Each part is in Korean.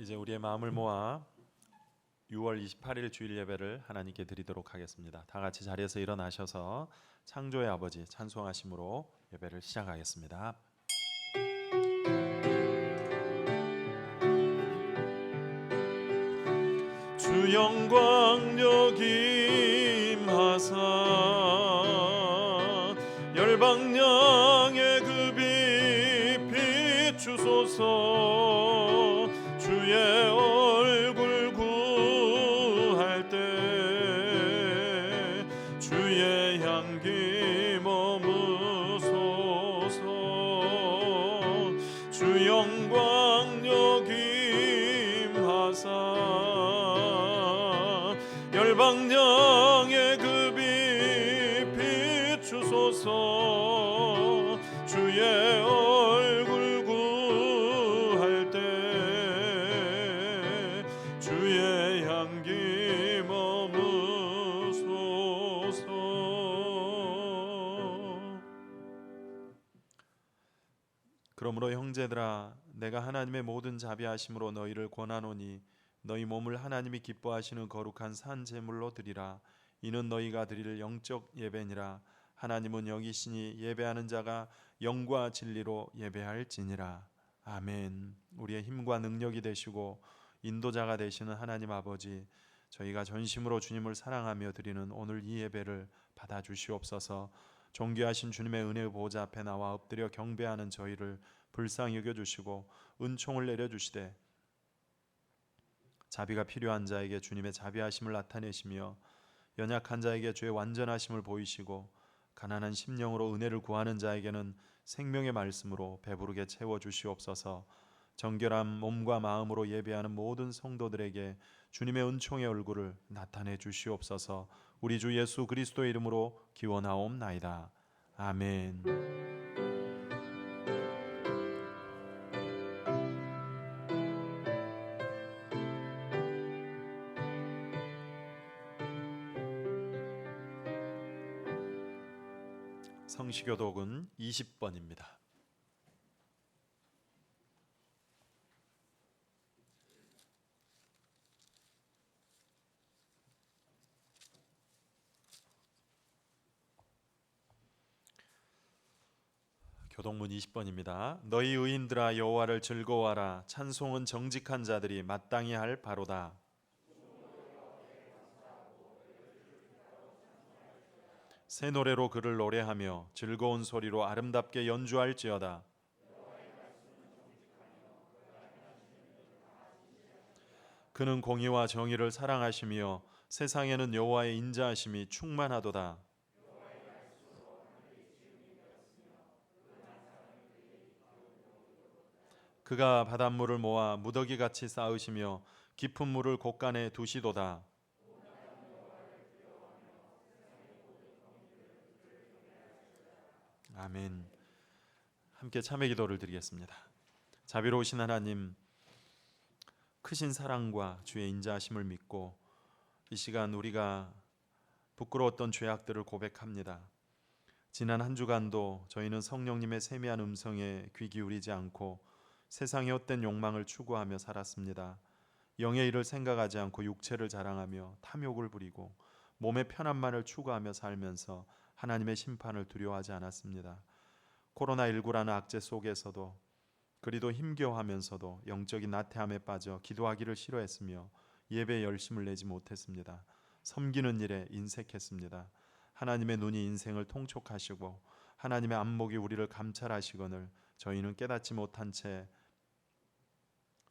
이제 우리의 마음을 모아 6월 28일 주일 예배를 하나님께 드리도록 하겠습니다. 다 같이 자리에서 일어나셔서 창조의 아버지 찬송하심으로 예배를 시작하겠습니다. 주 영광 여김하사 열방량의 그 빛 비추소서. 주의 얼굴 구할 때 주의 향기 머무소서. 주 영광 여김하사 열방량의 그 빛 비추소서. 주의 얼굴 구할 때 주의 향기 머무소서. 그러므로 형제들아, 내가 하나님의 모든 자비하심으로 너희를 권하노니 너희 몸을 하나님이 기뻐하시는 거룩한 산 제물로 드리라. 이는 너희가 드릴 영적 예배니라. 하나님은 영이시니 예배하는 자가 영과 진리로 예배할지니라. 아멘. 우리의 힘과 능력이 되시고 인도자가 되시는 하나님 아버지, 저희가 전심으로 주님을 사랑하며 드리는 오늘 이 예배를 받아주시옵소서. 존귀하신 주님의 은혜의 보좌 앞에 나와 엎드려 경배하는 저희를 불쌍히 여겨주시고 은총을 내려주시되 자비가 필요한 자에게 주님의 자비하심을 나타내시며 연약한 자에게 주의 완전하심을 보이시고 가난한 심령으로 은혜를 구하는 자에게는 생명의 말씀으로 배부르게 채워주시옵소서. 정결한 몸과 마음으로 예배하는 모든 성도들에게 주님의 은총의 얼굴을 나타내 주시옵소서. 우리 주 예수 그리스도의 이름으로 기원하옵나이다. 아멘. 성시교독은 20번입니다. 교독문 20번입니다. 너희 의인들아 여호와를 즐거워하라. 찬송은 정직한 자들이 마땅히 할 바로다. 새 노래로 그를 노래하며 즐거운 소리로 아름답게 연주할지어다. 그는 공의와 정의를 사랑하시며 세상에는 여호와의 인자하심이 충만하도다. 그가 바닷물을 모아 무더기같이 쌓으시며 깊은 물을 곳간에 두시도다. 아멘. 함께 참회 기도를 드리겠습니다. 자비로우신 하나님, 크신 사랑과 주의 인자하심을 믿고 이 시간 우리가 부끄러웠던 죄악들을 고백합니다. 지난 한 주간도 저희는 성령님의 세미한 음성에 귀 기울이지 않고 세상의 헛된 욕망을 추구하며 살았습니다. 영의 일을 생각하지 않고 육체를 자랑하며 탐욕을 부리고 몸의 편안만을 추구하며 살면서 하나님의 심판을 두려워하지 않았습니다. 코로나19라는 악재 속에서도 그리도 힘겨워하면서도 영적인 나태함에 빠져 기도하기를 싫어했으며 예배에 열심을 내지 못했습니다. 섬기는 일에 인색했습니다. 하나님의 눈이 인생을 통촉하시고 하나님의 안목이 우리를 감찰하시거늘 저희는 깨닫지 못한 채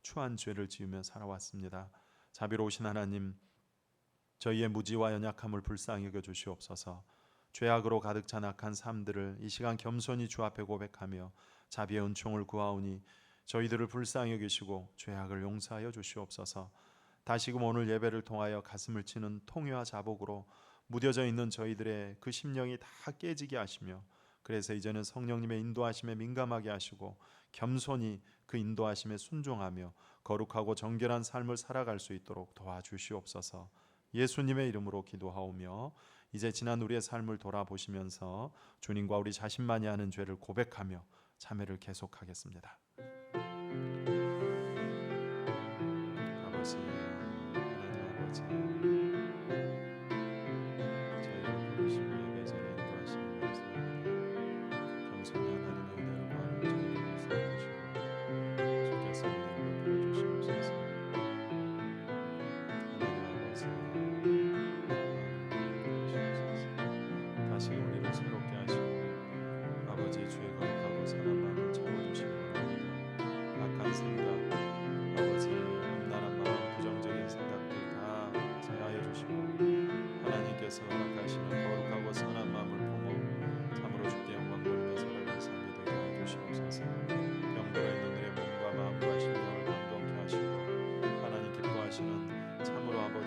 추한 죄를 지으며 살아왔습니다. 자비로우신 하나님, 저희의 무지와 연약함을 불쌍히 여겨 주시옵소서. 죄악으로 가득 찬 악한 삶들을 이 시간 겸손히 주 앞에 고백하며 자비의 은총을 구하오니 저희들을 불쌍히 여기시고 죄악을 용서하여 주시옵소서. 다시금 오늘 예배를 통하여 가슴을 치는 통회와 자복으로 무뎌져 있는 저희들의 그 심령이 다 깨지게 하시며 그래서 이제는 성령님의 인도하심에 민감하게 하시고 겸손히 그 인도하심에 순종하며 거룩하고 정결한 삶을 살아갈 수 있도록 도와주시옵소서. 예수님의 이름으로 기도하오며 이제 지난 우리의 삶을 돌아보시면서 주님과 우리 자신만이 하는 죄를 고백하며 참회를 계속하겠습니다.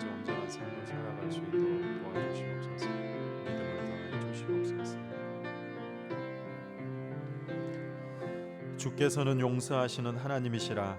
아버지 온전한 삶을 살아갈 수 있도록 도와주시옵소서. 믿음을 더하여 주시옵소서. 주께서는 용서하시는 하나님이시라.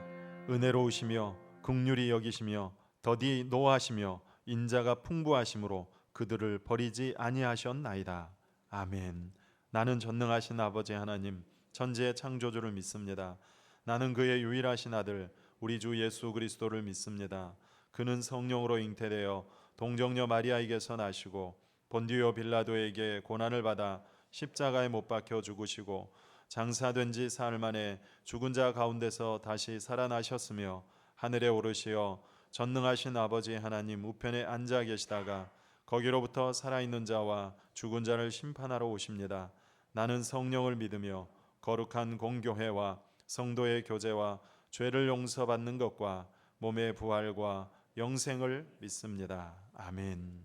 은혜로우시며 긍휼히 여기시며 더디 노하시며 인자가 풍부하심으로 그들을 버리지 아니하셨나이다. 아멘. 나는 전능하신 아버지 하나님 천지의 창조주를 믿습니다. 나는 그의 유일하신 아들 우리 주 예수 그리스도를 믿습니다. 그는 성령으로 잉태되어 동정녀 마리아에게서 나시고 본디오 빌라도에게 고난을 받아 십자가에 못 박혀 죽으시고 장사된 지 사흘 만에 죽은 자 가운데서 다시 살아나셨으며 하늘에 오르시어 전능하신 아버지 하나님 우편에 앉아 계시다가 거기로부터 살아있는 자와 죽은 자를 심판하러 오십니다. 나는 성령을 믿으며 거룩한 공교회와 성도의 교제와 죄를 용서받는 것과 몸의 부활과 영생을 믿습니다. 아멘.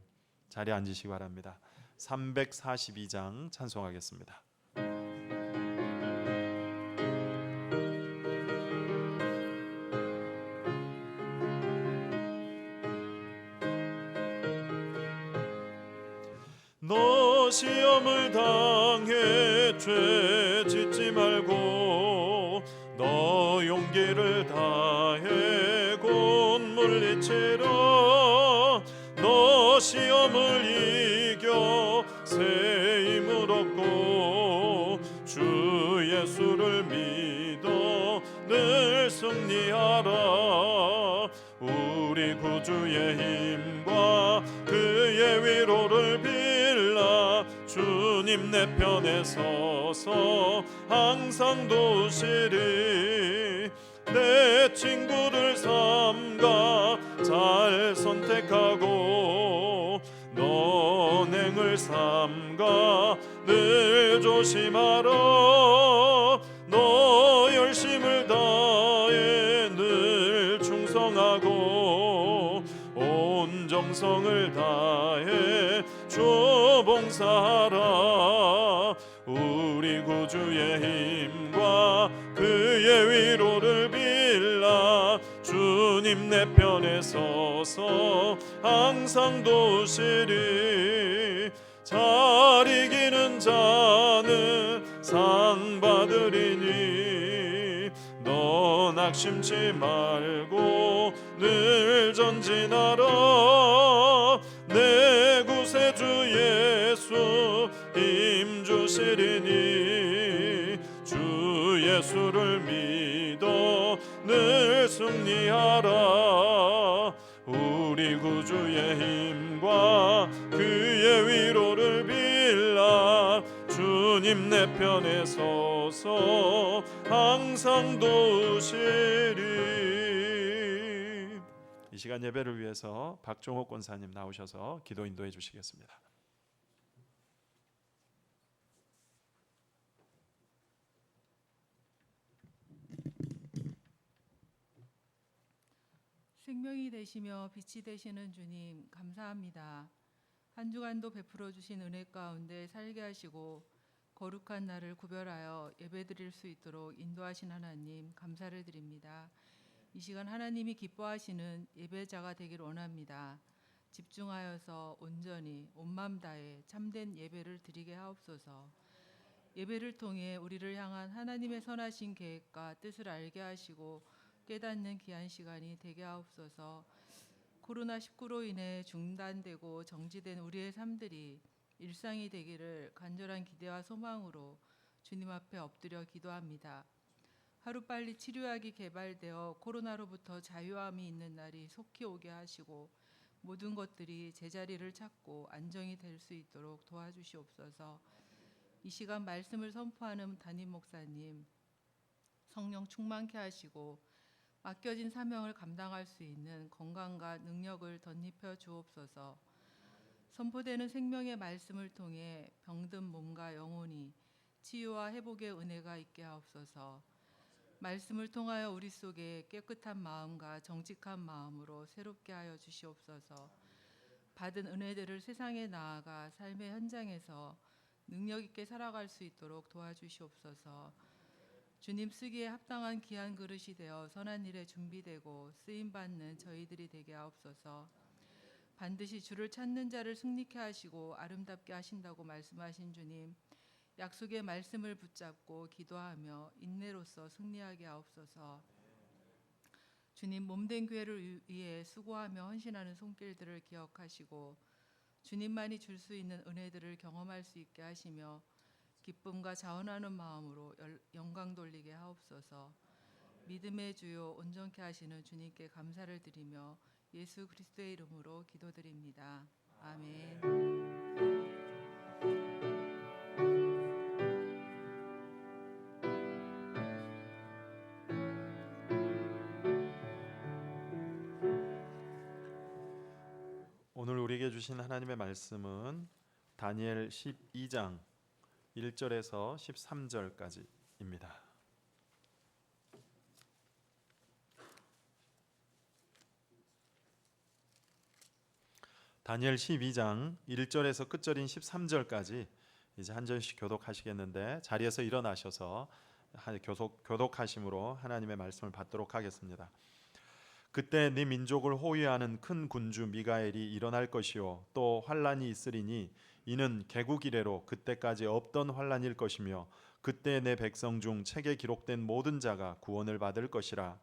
자리에 앉으시기 바랍니다. 342장 찬송하겠습니다. 너 시험을 당해 죄 짓지 말고 너 용기를 다해 곧 물리치라. 너 시험을 이겨 새 힘을 얻고 주 예수를 믿어 늘 승리하라. 우리 구주의 힘과 그의 위로를 빌라. 주님 내 편에 서서 항상 도우시리. 내 친구를 삼가 잘 선택하고 너행을 삼가 늘 조심하라. 너 열심을 다해 늘 충성하고 온 정성을 다해 주 봉사하라. 우리 구주의 힘과 그의 위로를 빌라. 주님 내 편에 서서 항상 도우시리. 잘 이기는 자는 상 받으리니 너 낙심치 말고 늘 전진하라. 내 구세주 예수 힘 주시리니 주 예수를 믿어 늘 승리하라. 우리 구주의 힘과 그의 위로를 빌라. 주님 내 편에 서서 항상 도우시리. 이 시간 예배를 위해서 박종옥 권사님 나오셔서 기도 인도해 주시겠습니다. 생명이 되시며 빛이 되시는 주님 감사합니다. 한 주간도 베풀어 주신 은혜 가운데 살게 하시고 거룩한 날을 구별하여 예배드릴 수 있도록 인도하신 하나님 감사를 드립니다. 이 시간 하나님이 기뻐하시는 예배자가 되길 원합니다. 집중하여서 온전히 온 마음 다해 참된 예배를 드리게 하옵소서. 예배를 통해 우리를 향한 하나님의 선하신 계획과 뜻을 알게 하시고 깨닫는 귀한 시간이 되게 하옵소서. 코로나19로 인해 중단되고 정지된 우리의 삶들이 일상이 되기를 간절한 기대와 소망으로 주님 앞에 엎드려 기도합니다. 하루빨리 치료약이 개발되어 코로나로부터 자유함이 있는 날이 속히 오게 하시고 모든 것들이 제자리를 찾고 안정이 될 수 있도록 도와주시옵소서. 이 시간 말씀을 선포하는 담임 목사님 성령 충만케 하시고 맡겨진 사명을 감당할 수 있는 건강과 능력을 덧입혀 주옵소서. 선포되는 생명의 말씀을 통해 병든 몸과 영혼이 치유와 회복의 은혜가 있게 하옵소서. 말씀을 통하여 우리 속에 깨끗한 마음과 정직한 마음으로 새롭게 하여 주시옵소서. 받은 은혜들을 세상에 나아가 삶의 현장에서 능력 있게 살아갈 수 있도록 도와주시옵소서. 주님 쓰기에 합당한 귀한 그릇이 되어 선한 일에 준비되고 쓰임받는 저희들이 되게 하옵소서. 반드시 주를 찾는 자를 승리케 하시고 아름답게 하신다고 말씀하신 주님, 약속의 말씀을 붙잡고 기도하며 인내로서 승리하게 하옵소서. 주님, 몸된 교회를 위해 수고하며 헌신하는 손길들을 기억하시고 주님만이 줄 수 있는 은혜들을 경험할 수 있게 하시며 기쁨과 자원하는 마음으로 영광 돌리게 하옵소서. 믿음의 주요 온전케 하시는 주님께 감사를 드리며 예수 그리스도의 이름으로 기도드립니다. 아멘. 오늘 우리에게 주신 하나님의 말씀은 다니엘 12장 1절에서 13절까지입니다. 다니엘 12장 1절에서 끝절인 13절까지 이제 한 절씩 교독하시겠는데 자리에서 일어나셔서 교독하심으로 하나님의 말씀을 받도록 하겠습니다. 그때 네 민족을 호위하는 큰 군주 미가엘이 일어날 것이요 또 환란이 있으리니 이는 개국 이래로 그때까지 없던 환란일 것이며 그때 내 백성 중 책에 기록된 모든 자가 구원을 받을 것이라.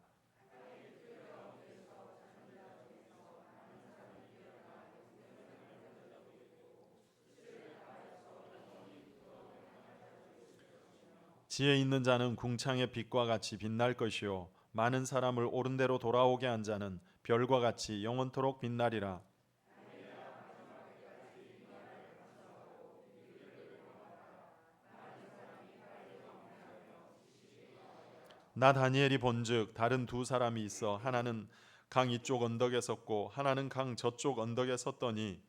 지혜 있는 자는 궁창의 빛과 같이 빛날 것이요 많은 사람을 옳은 대로 돌아오게 한 자는 별과 같이 영원토록 빛나리라. 나 다니엘이 본즉 다른 두 사람이 있어 하나는 강 이쪽 언덕에 섰고 하나는 강 저쪽 언덕에 섰더니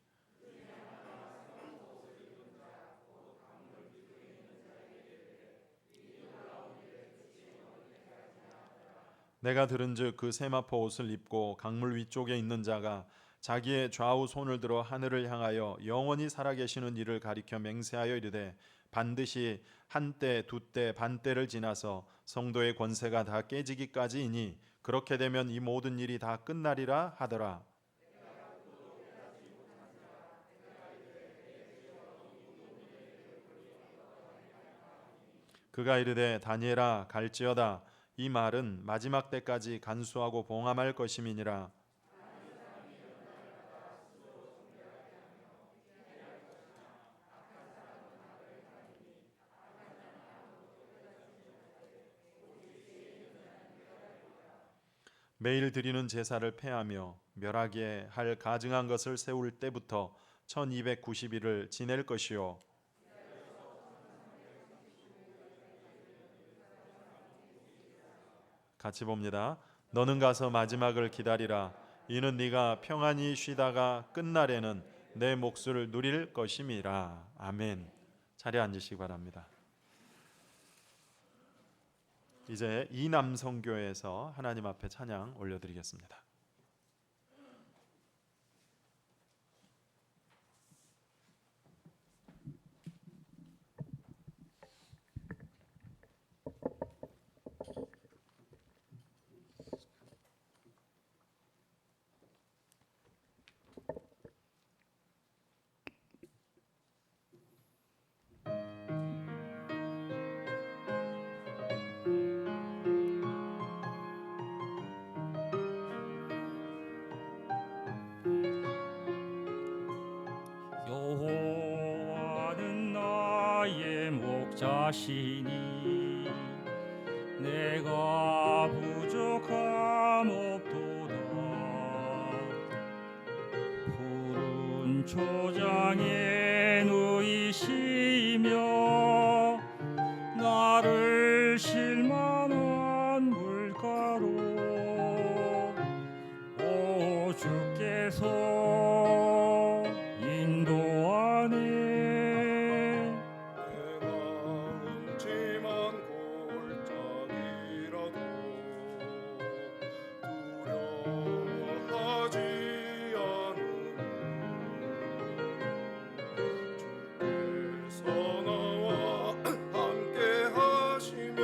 내가 들은즉 그 세마포 옷을 입고 강물 위쪽에 있는 자가 자기의 좌우 손을 들어 하늘을 향하여 영원히 살아계시는 이를 가리켜 맹세하여 이르되 반드시 한때 두때 반때를 지나서 성도의 권세가 다 깨지기까지이니 그렇게 되면 이 모든 일이 다 끝나리라 하더라. 그가 이르되 다니엘아 갈지어다 이 말은 마지막 때까지 간수하고 봉함할 것임이니라. 매일 드리는 제사를 폐하며 멸하게 할 가증한 것을 세울 때부터 1290일을 지낼 것이요 같이 봅니다. 너는 가서 마지막을 기다리라. 이는 네가 평안히 쉬다가 끝날에는 내 몫을 누릴 것임이라. 아멘. 자리에 앉으시기 바랍니다. 이제 이남성교회에서 하나님 앞에 찬양 올려드리겠습니다. 여호와는 나의 목자시니 내가 부족함 없도다. 푸른 초장에 누이시며 나를 쉴만한 물가로 오 주께서 인도하네. 내가 음침한 골짜기라도 두려워하지 않으니 주께서 나와 함께 하시며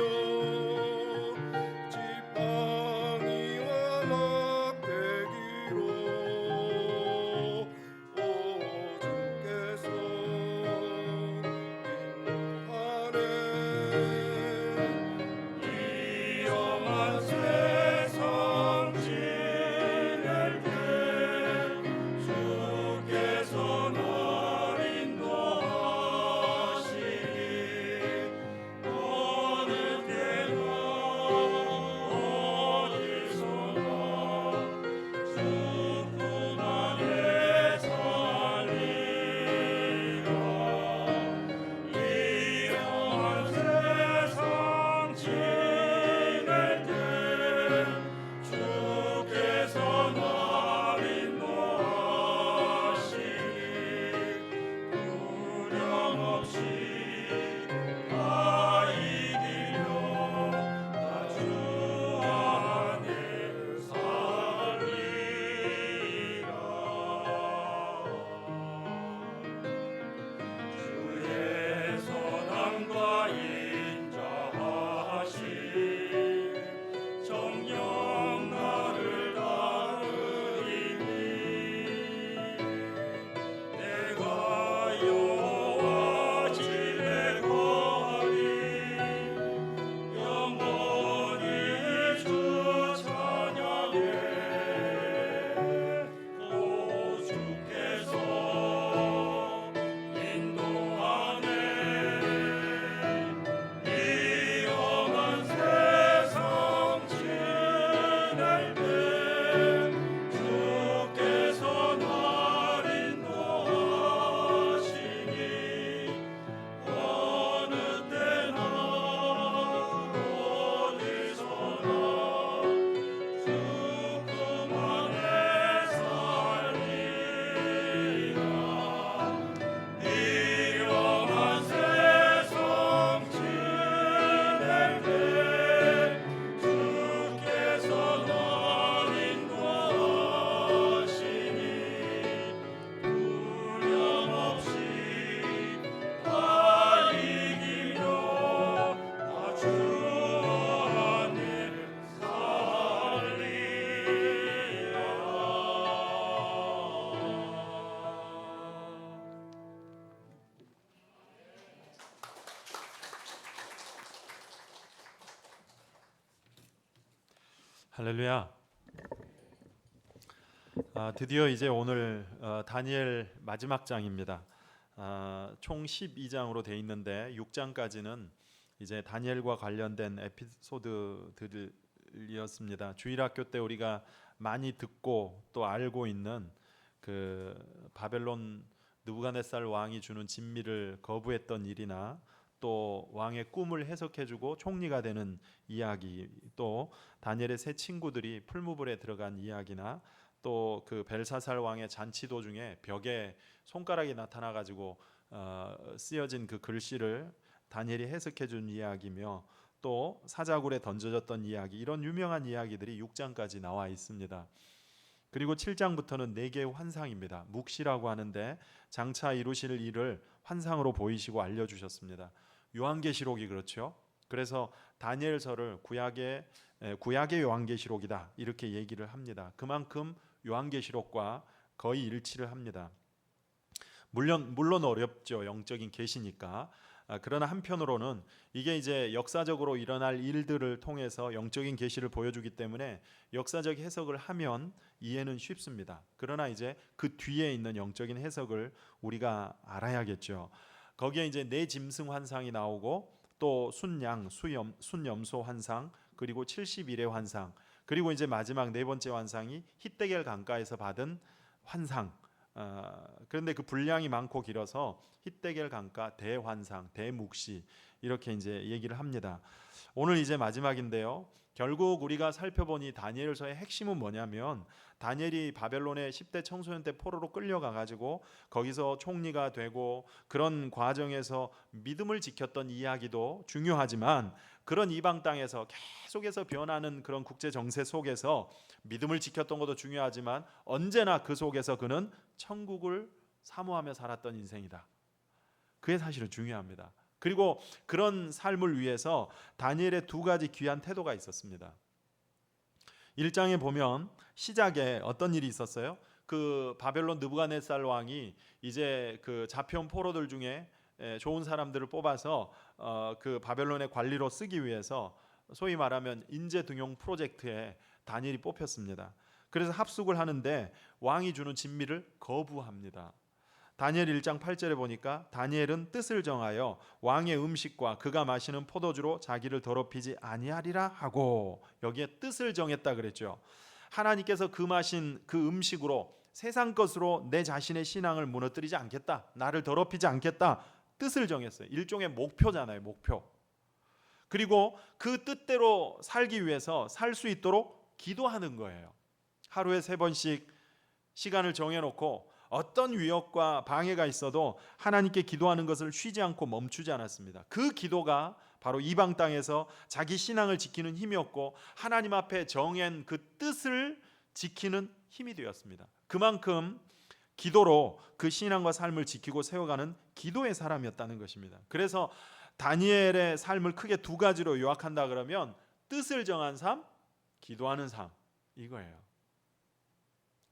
할렐루야. 드디어 이제 오늘 다니엘 마지막 장입니다. 총 12장으로 돼 있는데 6장까지는 이제 다니엘과 관련된 에피소드들이었습니다. 주일학교 때 우리가 많이 듣고 또 알고 있는 그 바벨론 느부갓네살 왕이 주는 진미를 거부했던 일이나 또 왕의 꿈을 해석해주고 총리가 되는 이야기, 또 다니엘의 세 친구들이 풀무불에 들어간 이야기나 또 그 벨사살 왕의 잔치 도중에 벽에 손가락이 나타나가지고 쓰여진 그 글씨를 다니엘이 해석해준 이야기며 또 사자굴에 던져졌던 이야기, 이런 유명한 이야기들이 6장까지 나와 있습니다. 그리고 7장부터는 4개의 환상입니다. 묵시라고 하는데 장차 이루실 일을 환상으로 보이시고 알려주셨습니다. 요한계시록이 그렇죠. 그래서 다니엘서를 구약의 요한계시록이다 이렇게 얘기를 합니다. 그만큼 요한계시록과 거의 일치를 합니다. 물론 어렵죠. 영적인 계시니까. 그러나 한편으로는 이게 이제 역사적으로 일어날 일들을 통해서 영적인 계시를 보여주기 때문에 역사적 해석을 하면 이해는 쉽습니다. 그러나 이제 그 뒤에 있는 영적인 해석을 우리가 알아야겠죠. 거기에 이제 4짐승 환상이 나오고 또 순양, 순염소 환상, 그리고 70일의 환상, 그리고 이제 마지막 4번째 환상이 히데겔 강가에서 받은 환상. 그런데 그 분량이 많고 길어서 히데겔 강가 대환상, 대묵시 이렇게 이제 얘기를 합니다. 오늘 이제 마지막인데요. 결국 우리가 살펴보니 다니엘서의 핵심은 뭐냐면 다니엘이 바벨론의 10대 청소년 때 포로로 끌려가 가지고 거기서 총리가 되고 그런 과정에서 믿음을 지켰던 이야기도 중요하지만 그런 이방 땅에서 계속해서 변하는 그런 국제 정세 속에서 믿음을 지켰던 것도 중요하지만 언제나 그 속에서 그는 천국을 사모하며 살았던 인생이다. 그게 사실은 중요합니다. 그리고 그런 삶을 위해서 다니엘의 2가지 귀한 태도가 있었습니다. 1장에 보면 시작에 어떤 일이 있었어요? 그 바벨론 느부갓네살 왕이 이제 그 잡혀온 포로들 중에 좋은 사람들을 뽑아서 그 바벨론의 관리로 쓰기 위해서 소위 말하면 인재 등용 프로젝트에 다니엘이 뽑혔습니다. 그래서 합숙을 하는데 왕이 주는 진미를 거부합니다. 다니엘 1장 8절에 보니까 다니엘은 뜻을 정하여 왕의 음식과 그가 마시는 포도주로 자기를 더럽히지 아니하리라 하고, 여기에 뜻을 정했다 그랬죠. 하나님께서 그 마신 그 음식으로 세상 것으로 내 자신의 신앙을 무너뜨리지 않겠다, 나를 더럽히지 않겠다, 뜻을 정했어요. 일종의 목표잖아요, 목표. 그리고 그 뜻대로 살기 위해서 살 수 있도록 기도하는 거예요. 하루에 3번씩 시간을 정해놓고 어떤 위협과 방해가 있어도 하나님께 기도하는 것을 쉬지 않고 멈추지 않았습니다. 그 기도가 바로 이방 땅에서 자기 신앙을 지키는 힘이었고 하나님 앞에 정한 그 뜻을 지키는 힘이 되었습니다. 그만큼 기도로 그 신앙과 삶을 지키고 세워가는 기도의 사람이었다는 것입니다. 그래서 다니엘의 삶을 크게 2가지로 요약한다 그러면 뜻을 정한 삶, 기도하는 삶, 이거예요.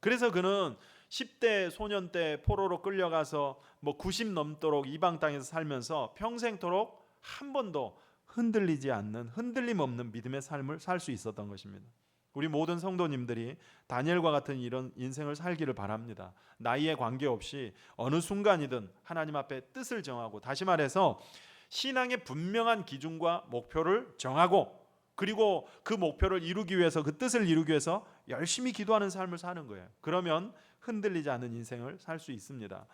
그래서 그는 10대 소년 때 포로로 끌려가서 90 넘도록 이방 땅에서 살면서 평생토록 한 번도 흔들리지 않는, 흔들림 없는 믿음의 삶을 살 수 있었던 것입니다. 우리 모든 성도님들이 다니엘과 같은 이런 인생을 살기를 바랍니다. 나이에 관계없이 어느 순간이든 하나님 앞에 뜻을 정하고, 다시 말해서 신앙의 분명한 기준과 목표를 정하고, 그리고 그 목표를 이루기 위해서, 그 뜻을 이루기 위해서 열심히 기도하는 삶을 사는 거예요. 그러면 흔들리지 않는 인생을 살 수 있습니다.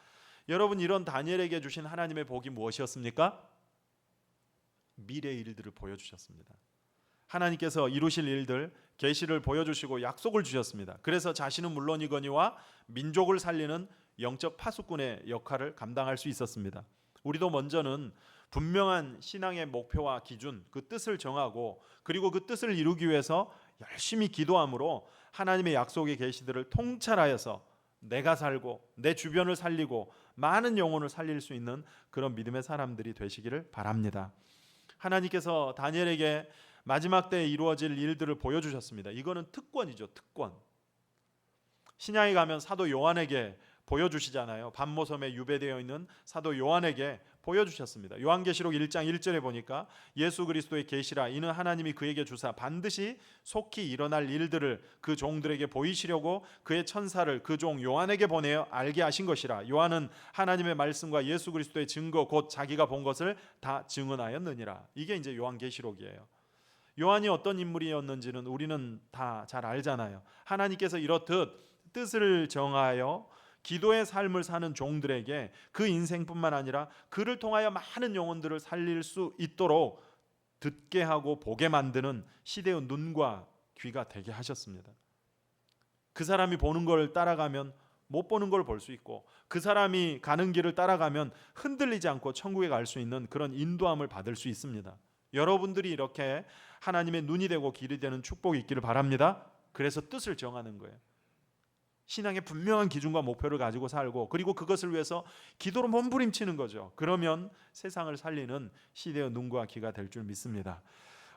여러분, 이런 다니엘에게 주신 하나님의 복이 무엇이었습니까? 미래의 일들을 보여주셨습니다. 하나님께서 이루실 일들, 계시를 보여주시고 약속을 주셨습니다. 그래서 자신은 물론이거니와 민족을 살리는 영적 파수꾼의 역할을 감당할 수 있었습니다. 우리도 먼저는 분명한 신앙의 목표와 기준, 그 뜻을 정하고, 그리고 그 뜻을 이루기 위해서 열심히 기도함으로 하나님의 약속의 계시들을 통찰하여서 내가 살고 내 주변을 살리고 많은 영혼을 살릴 수 있는 그런 믿음의 사람들이 되시기를 바랍니다. 하나님께서 다니엘에게 마지막 때에 이루어질 일들을 보여주셨습니다. 이거는 특권이죠, 특권. 신약에 가면 사도 요한에게 보여주시잖아요. 반모섬에 유배되어 있는 사도 요한에게 보여주셨습니다. 요한계시록 1장 1절에 보니까 예수 그리스도의 계시라 이는 하나님이 그에게 주사 반드시 속히 일어날 일들을 그 종들에게 보이시려고 그의 천사를 그 종 요한에게 보내어 알게 하신 것이라. 요한은 하나님의 말씀과 예수 그리스도의 증거 곧 자기가 본 것을 다 증언하였느니라. 이게 이제 요한계시록이에요. 요한이 어떤 인물이었는지는 우리는 다 잘 알잖아요. 하나님께서 이렇듯 뜻을 정하여 기도의 삶을 사는 종들에게 그 인생뿐만 아니라 그를 통하여 많은 영혼들을 살릴 수 있도록 듣게 하고 보게 만드는 시대의 눈과 귀가 되게 하셨습니다. 그 사람이 보는 걸 따라가면 못 보는 걸 볼 수 있고, 그 사람이 가는 길을 따라가면 흔들리지 않고 천국에 갈 수 있는 그런 인도함을 받을 수 있습니다. 여러분들이 이렇게 하나님의 눈이 되고 길이 되는 축복이 있기를 바랍니다. 그래서 뜻을 정하는 거예요. 신앙의 분명한 기준과 목표를 가지고 살고, 그리고 그것을 위해서 기도로 몸부림치는 거죠. 그러면 세상을 살리는 시대의 눈과 귀가 될 줄 믿습니다.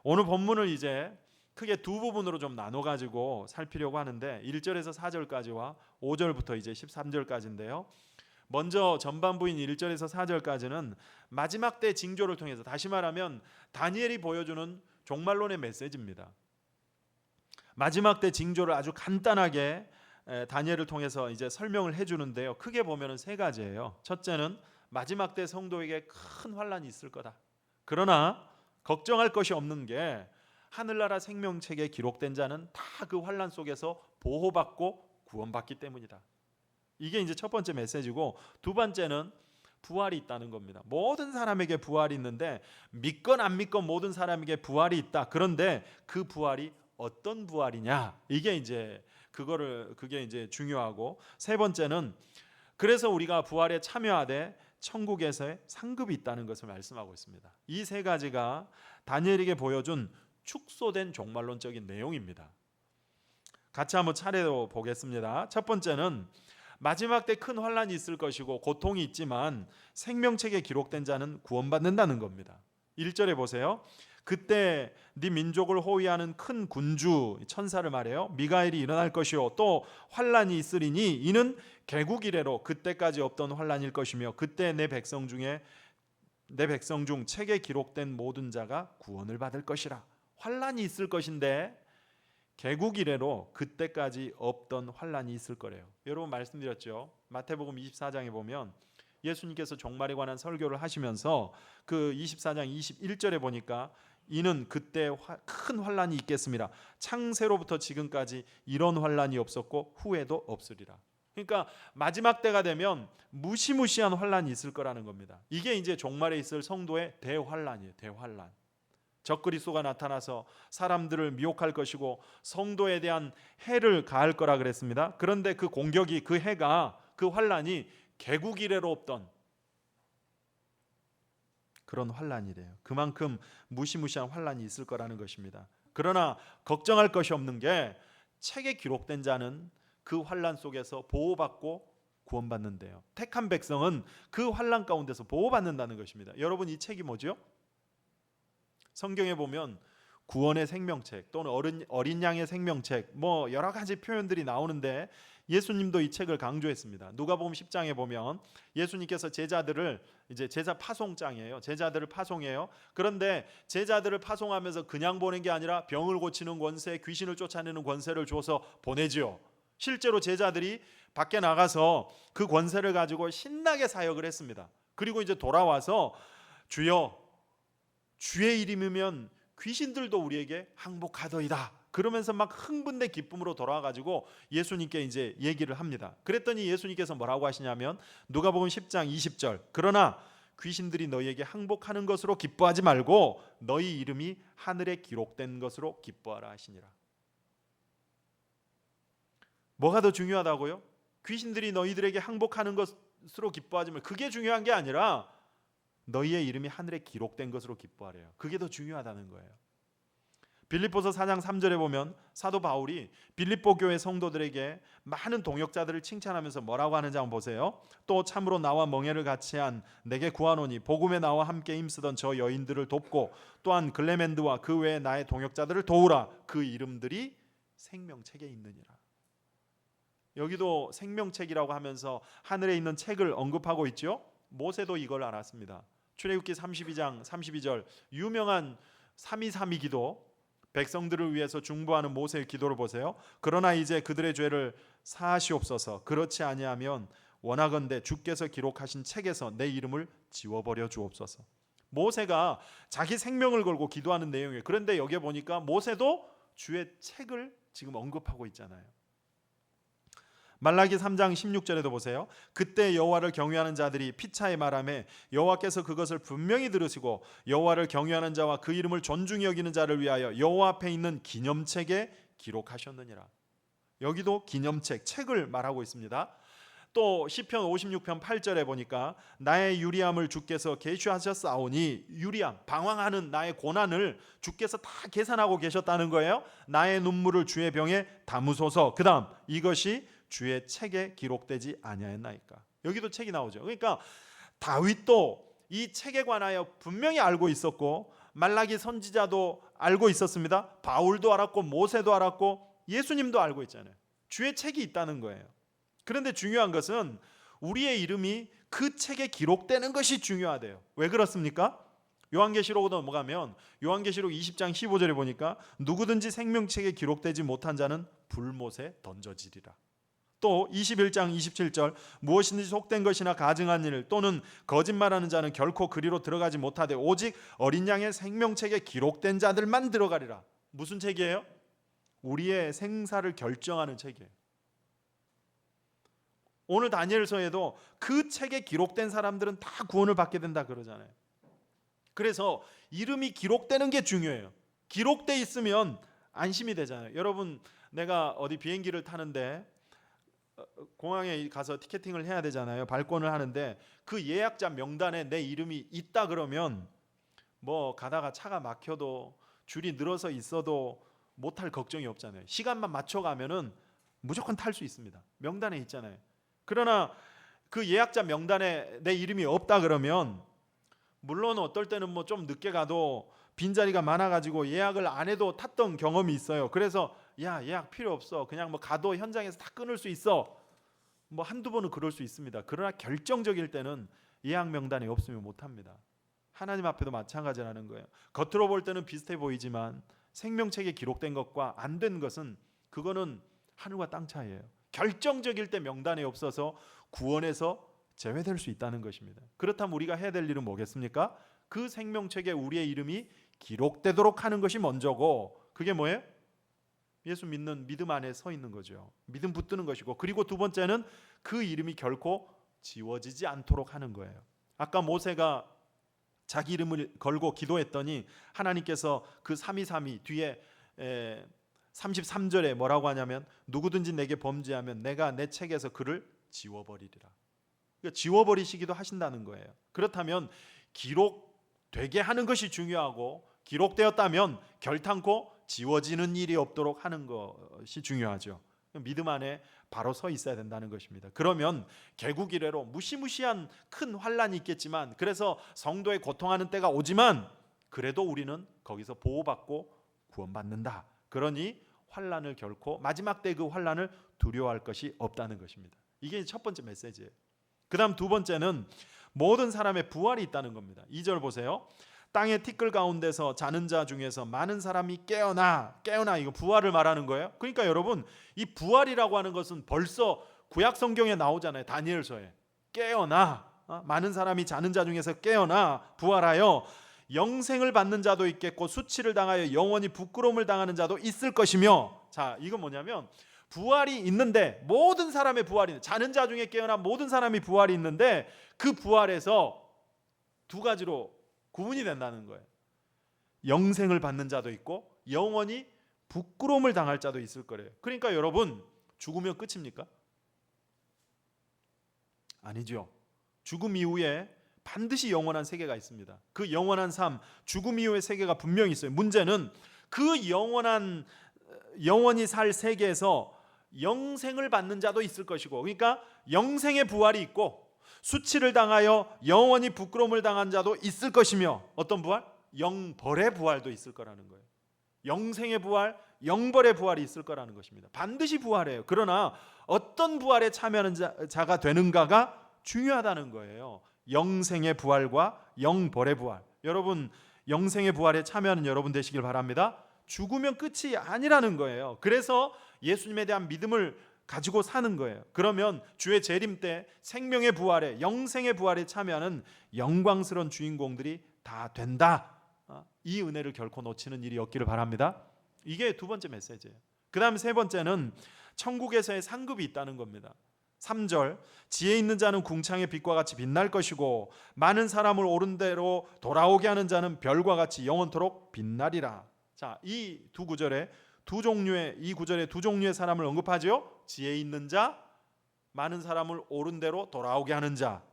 오늘 본문을 이제 크게 두 부분으로 좀 나눠 가지고 살피려고 하는데, 1절에서 4절까지와 5절부터 이제 13절까지인데요. 먼저 전반부인 1절에서 4절까지는 마지막 때 징조를 통해서, 다시 말하면 다니엘이 보여주는 종말론의 메시지입니다. 마지막 때 징조를 아주 간단하게 다니엘을 통해서 이제 설명을 해주는데요. 크게 보면은 세 가지예요. 첫째는 마지막 때 성도에게 큰 환란이 있을 거다. 그러나 걱정할 것이 없는 게 하늘나라 생명책에 기록된 자는 다 그 환란 속에서 보호받고 구원받기 때문이다. 이게 이제 첫 번째 메시지고, 두 번째는 부활이 있다는 겁니다. 모든 사람에게 부활이 있는데 믿건 안 믿건 모든 사람에게 부활이 있다. 그런데 그 부활이 어떤 부활이냐? 이게 이제 그게 이제 중요하고, 세 번째는 그래서 우리가 부활에 참여하되 천국에서의 상급이 있다는 것을 말씀하고 있습니다. 이 세 가지가 다니엘에게 보여준 축소된 종말론적인 내용입니다. 같이 한번 차례로 보겠습니다. 첫 번째는 마지막 때 큰 환란이 있을 것이고 고통이 있지만 생명책에 기록된 자는 구원받는다는 겁니다. 1절에 보세요. 그때 네 민족을 호위하는 큰 군주 천사를 말해요. 미가엘이 일어날 것이요 또 환란이 있으리니 이는 개국 이래로 그때까지 없던 환란일 것이며 그때 내 백성 중 책에 기록된 모든 자가 구원을 받을 것이라. 환란이 있을 것인데 개국 이래로 그때까지 없던 환란이 있을 거래요. 여러분 말씀드렸죠. 마태복음 24장에 보면 예수님께서 종말에 관한 설교를 하시면서 그 24장 21절에 보니까 이는 그때 큰 환란이 있겠습니다. 창세로부터 지금까지 이런 환란이 없었고 후에도 없으리라. 그러니까 마지막 때가 되면 무시무시한 환란이 있을 거라는 겁니다. 이게 이제 종말에 있을 성도의 대환란이에요. 대환란. 적그리스도가 나타나서 사람들을 미혹할 것이고 성도에 대한 해를 가할 거라 그랬습니다. 그런데 그 공격이, 그 해가, 그 환란이 개국 이래로 없던 그런 환란이래요. 그만큼 무시무시한 환란이 있을 거라는 것입니다. 그러나 걱정할 것이 없는 게 책에 기록된 자는 그 환란 속에서 보호받고 구원받는데요. 택한 백성은 그 환란 가운데서 보호받는다는 것입니다. 여러분 이 책이 뭐죠? 성경에 보면 구원의 생명책 또는 어린 양의 생명책 뭐 여러 가지 표현들이 나오는데 예수님도 이 책을 강조했습니다. 누가복음 10장에 보면 예수님께서 제자들을 이제 제자 파송장이에요. 제자들을 파송해요. 그런데 제자들을 파송하면서 그냥 보낸 게 아니라 병을 고치는 권세, 귀신을 쫓아내는 권세를 줘서 보내지요. 실제로 제자들이 밖에 나가서 그 권세를 가지고 신나게 사역을 했습니다. 그리고 이제 돌아와서 주여 주의 이름이면 귀신들도 우리에게 항복하더이다. 그러면서 막 흥분된 기쁨으로 돌아와가지고 예수님께 이제 얘기를 합니다. 그랬더니 예수님께서 뭐라고 하시냐면 누가복음 10장 20절 그러나 귀신들이 너희에게 항복하는 것으로 기뻐하지 말고 너희 이름이 하늘에 기록된 것으로 기뻐하라 하시니라. 뭐가 더 중요하다고요? 귀신들이 너희들에게 항복하는 것으로 기뻐하지 말고, 그게 중요한 게 아니라 너희의 이름이 하늘에 기록된 것으로 기뻐하래요. 그게 더 중요하다는 거예요. 빌립보서 4장 3절에 보면 사도 바울이 빌립보 교회 성도들에게 많은 동역자들을 칭찬하면서 뭐라고 하는지 한번 보세요. 또 참으로 나와 멍에를 같이 한 내게 구하노니 복음에 나와 함께 힘쓰던 저 여인들을 돕고 또한 글레멘드와 그 외에 나의 동역자들을 도우라. 그 이름들이 생명책에 있느니라. 여기도 생명책이라고 하면서 하늘에 있는 책을 언급하고 있죠. 모세도 이걸 알았습니다. 출애굽기 32장 32절 유명한 323 기도, 백성들을 위해서 중보하는 모세의 기도를 보세요. 그러나 이제 그들의 죄를 사하시옵소서. 그렇지 아니하면 원하건대 주께서 기록하신 책에서 내 이름을 지워버려 주옵소서. 모세가 자기 생명을 걸고 기도하는 내용이에요. 그런데 여기에 보니까 모세도 주의 책을 지금 언급하고 있잖아요. 말라기 3장 16절에도 보세요. 그때 여호와를 경외하는 자들이 피차에 말하매 여호와께서 그것을 분명히 들으시고 여호와를 경외하는 자와 그 이름을 존중히 여기는 자를 위하여 여호와 앞에 있는 기념책에 기록하셨느니라. 여기도 기념책, 책을 말하고 있습니다. 또 시편 56편 8절에 보니까 나의 유리함을 주께서 계시하셨사오니, 유리함, 방황하는 나의 고난을 주께서 다 계산하고 계셨다는 거예요. 나의 눈물을 주의 병에 담으소서. 그 다음 이것이 주의 책에 기록되지 아니하였나이까. 여기도 책이 나오죠. 그러니까 다윗도 이 책에 관하여 분명히 알고 있었고, 말라기 선지자도 알고 있었습니다. 바울도 알았고, 모세도 알았고, 예수님도 알고 있잖아요. 주의 책이 있다는 거예요. 그런데 중요한 것은 우리의 이름이 그 책에 기록되는 것이 중요하대요. 왜 그렇습니까? 요한계시록으로 넘어가면 요한계시록 20장 15절에 보니까 누구든지 생명책에 기록되지 못한 자는 불못에 던져지리라. 또 21장 27절 무엇이든지 속된 것이나 가증한 일 또는 거짓말하는 자는 결코 그리로 들어가지 못하되 오직 어린 양의 생명책에 기록된 자들만 들어가리라. 무슨 책이에요? 우리의 생사를 결정하는 책이에요. 오늘 다니엘서에도 그 책에 기록된 사람들은 다 구원을 받게 된다 그러잖아요. 그래서 이름이 기록되는 게 중요해요. 기록돼 있으면 안심이 되잖아요. 여러분, 내가 어디 비행기를 타는데 공항에 가서 티켓팅을 해야 되잖아요. 발권을 하는데 그 예약자 명단에 내 이름이 있다 그러면 뭐 가다가 차가 막혀도 줄이 늘어서 있어도 못할 걱정이 없잖아요. 시간만 맞춰가면은 무조건 탈 수 있습니다. 명단에 있잖아요. 그러나 그 예약자 명단에 내 이름이 없다 그러면, 물론 어떨 때는 뭐 좀 늦게 가도 빈자리가 많아가지고 예약을 안 해도 탔던 경험이 있어요. 그래서 야, 예약 필요 없어, 그냥 뭐 가도 현장에서 다 끊을 수 있어, 뭐 한두 번은 그럴 수 있습니다. 그러나 결정적일 때는 예약 명단에 없으면 못합니다. 하나님 앞에도 마찬가지라는 거예요. 겉으로 볼 때는 비슷해 보이지만 생명책에 기록된 것과 안 된 것은, 그거는 하늘과 땅 차이예요. 결정적일 때 명단에 없어서 구원에서 제외될 수 있다는 것입니다. 그렇다면 우리가 해야 될 일은 뭐겠습니까? 그 생명책에 우리의 이름이 기록되도록 하는 것이 먼저고, 그게 뭐예요? 예수 믿는 믿음 안에 서 있는 거죠. 믿음 붙드는 것이고, 그리고 두 번째는 그 이름이 결코 지워지지 않도록 하는 거예요. 아까 모세가 자기 이름을 걸고 기도했더니 하나님께서 그 323이 뒤에 33절에 뭐라고 하냐면 누구든지 내게 범죄하면 내가 내 책에서 그를 지워버리리라. 그러니까 지워버리시기도 하신다는 거예요. 그렇다면 기록되게 하는 것이 중요하고, 기록되었다면 결탄코 지워지는 일이 없도록 하는 것이 중요하죠. 믿음 안에 바로 서 있어야 된다는 것입니다. 그러면 개국 이래로 무시무시한 큰 환란이 있겠지만, 그래서 성도의 고통하는 때가 오지만 그래도 우리는 거기서 보호받고 구원받는다. 그러니 환란을 결코, 마지막 때 그 환란을 두려워할 것이 없다는 것입니다. 이게 첫 번째 메시지예요. 그 다음 두 번째는 모든 사람의 부활이 있다는 겁니다. 2절 보세요. 땅의 티끌 가운데서 자는 자 중에서 많은 사람이 깨어나, 이거 부활을 말하는 거예요. 그러니까 여러분, 이 부활이라고 하는 것은 벌써 구약 성경에 나오잖아요. 다니엘서에 깨어나, 많은 사람이 자는 자 중에서 깨어나 부활하여 영생을 받는 자도 있겠고 수치를 당하여 영원히 부끄러움을 당하는 자도 있을 것이며. 자, 이건 뭐냐면 부활이 있는데, 모든 사람의 부활이 있는데, 자는 자 중에 깨어나 모든 사람이 부활이 있는데, 그 부활에서 두 가지로 구분이 된다는 거예요. 영생을 받는 자도 있고 영원히 부끄러움을 당할 자도 있을 거래요. 그러니까 여러분, 죽으면 끝입니까? 아니죠. 죽음 이후에 반드시 영원한 세계가 있습니다. 그 영원한 삶, 죽음 이후의 세계가 분명히 있어요. 문제는 그 영원히 살 세계에서 영생을 받는 자도 있을 것이고, 그러니까 영생의 부활이 있고 수치를 당하여 영원히 부끄러움을 당한 자도 있을 것이며, 어떤 부활? 영벌의 부활도 있을 거라는 거예요. 영생의 부활, 영벌의 부활이 있을 거라는 것입니다. 반드시 부활해요. 그러나 어떤 부활에 참여하는 자가 되는가가 중요하다는 거예요. 영생의 부활과 영벌의 부활. 여러분, 영생의 부활에 참여하는 여러분 되시길 바랍니다. 죽으면 끝이 아니라는 거예요. 그래서 예수님에 대한 믿음을 가지고 사는 거예요. 그러면 주의 재림 때 생명의 부활에, 영생의 부활에 참여하는 영광스러운 주인공들이 다 된다. 이 은혜를 결코 놓치는 일이 없기를 바랍니다. 이게 두 번째 메시지예요. 그 다음 세 번째는 천국에서의 상급이 있다는 겁니다. 3절, 지혜 있는 자는 궁창의 빛과 같이 빛날 것이고 많은 사람을 옳은 대로 돌아오게 하는 자는 별과 같이 영원토록 빛나리라. 자, 이 두 구절에 이 구절에 두 종류의 사람을 언급하죠. 지혜 있는 자, 많은 사람을 옳은 대로 돌아오게 하는 자.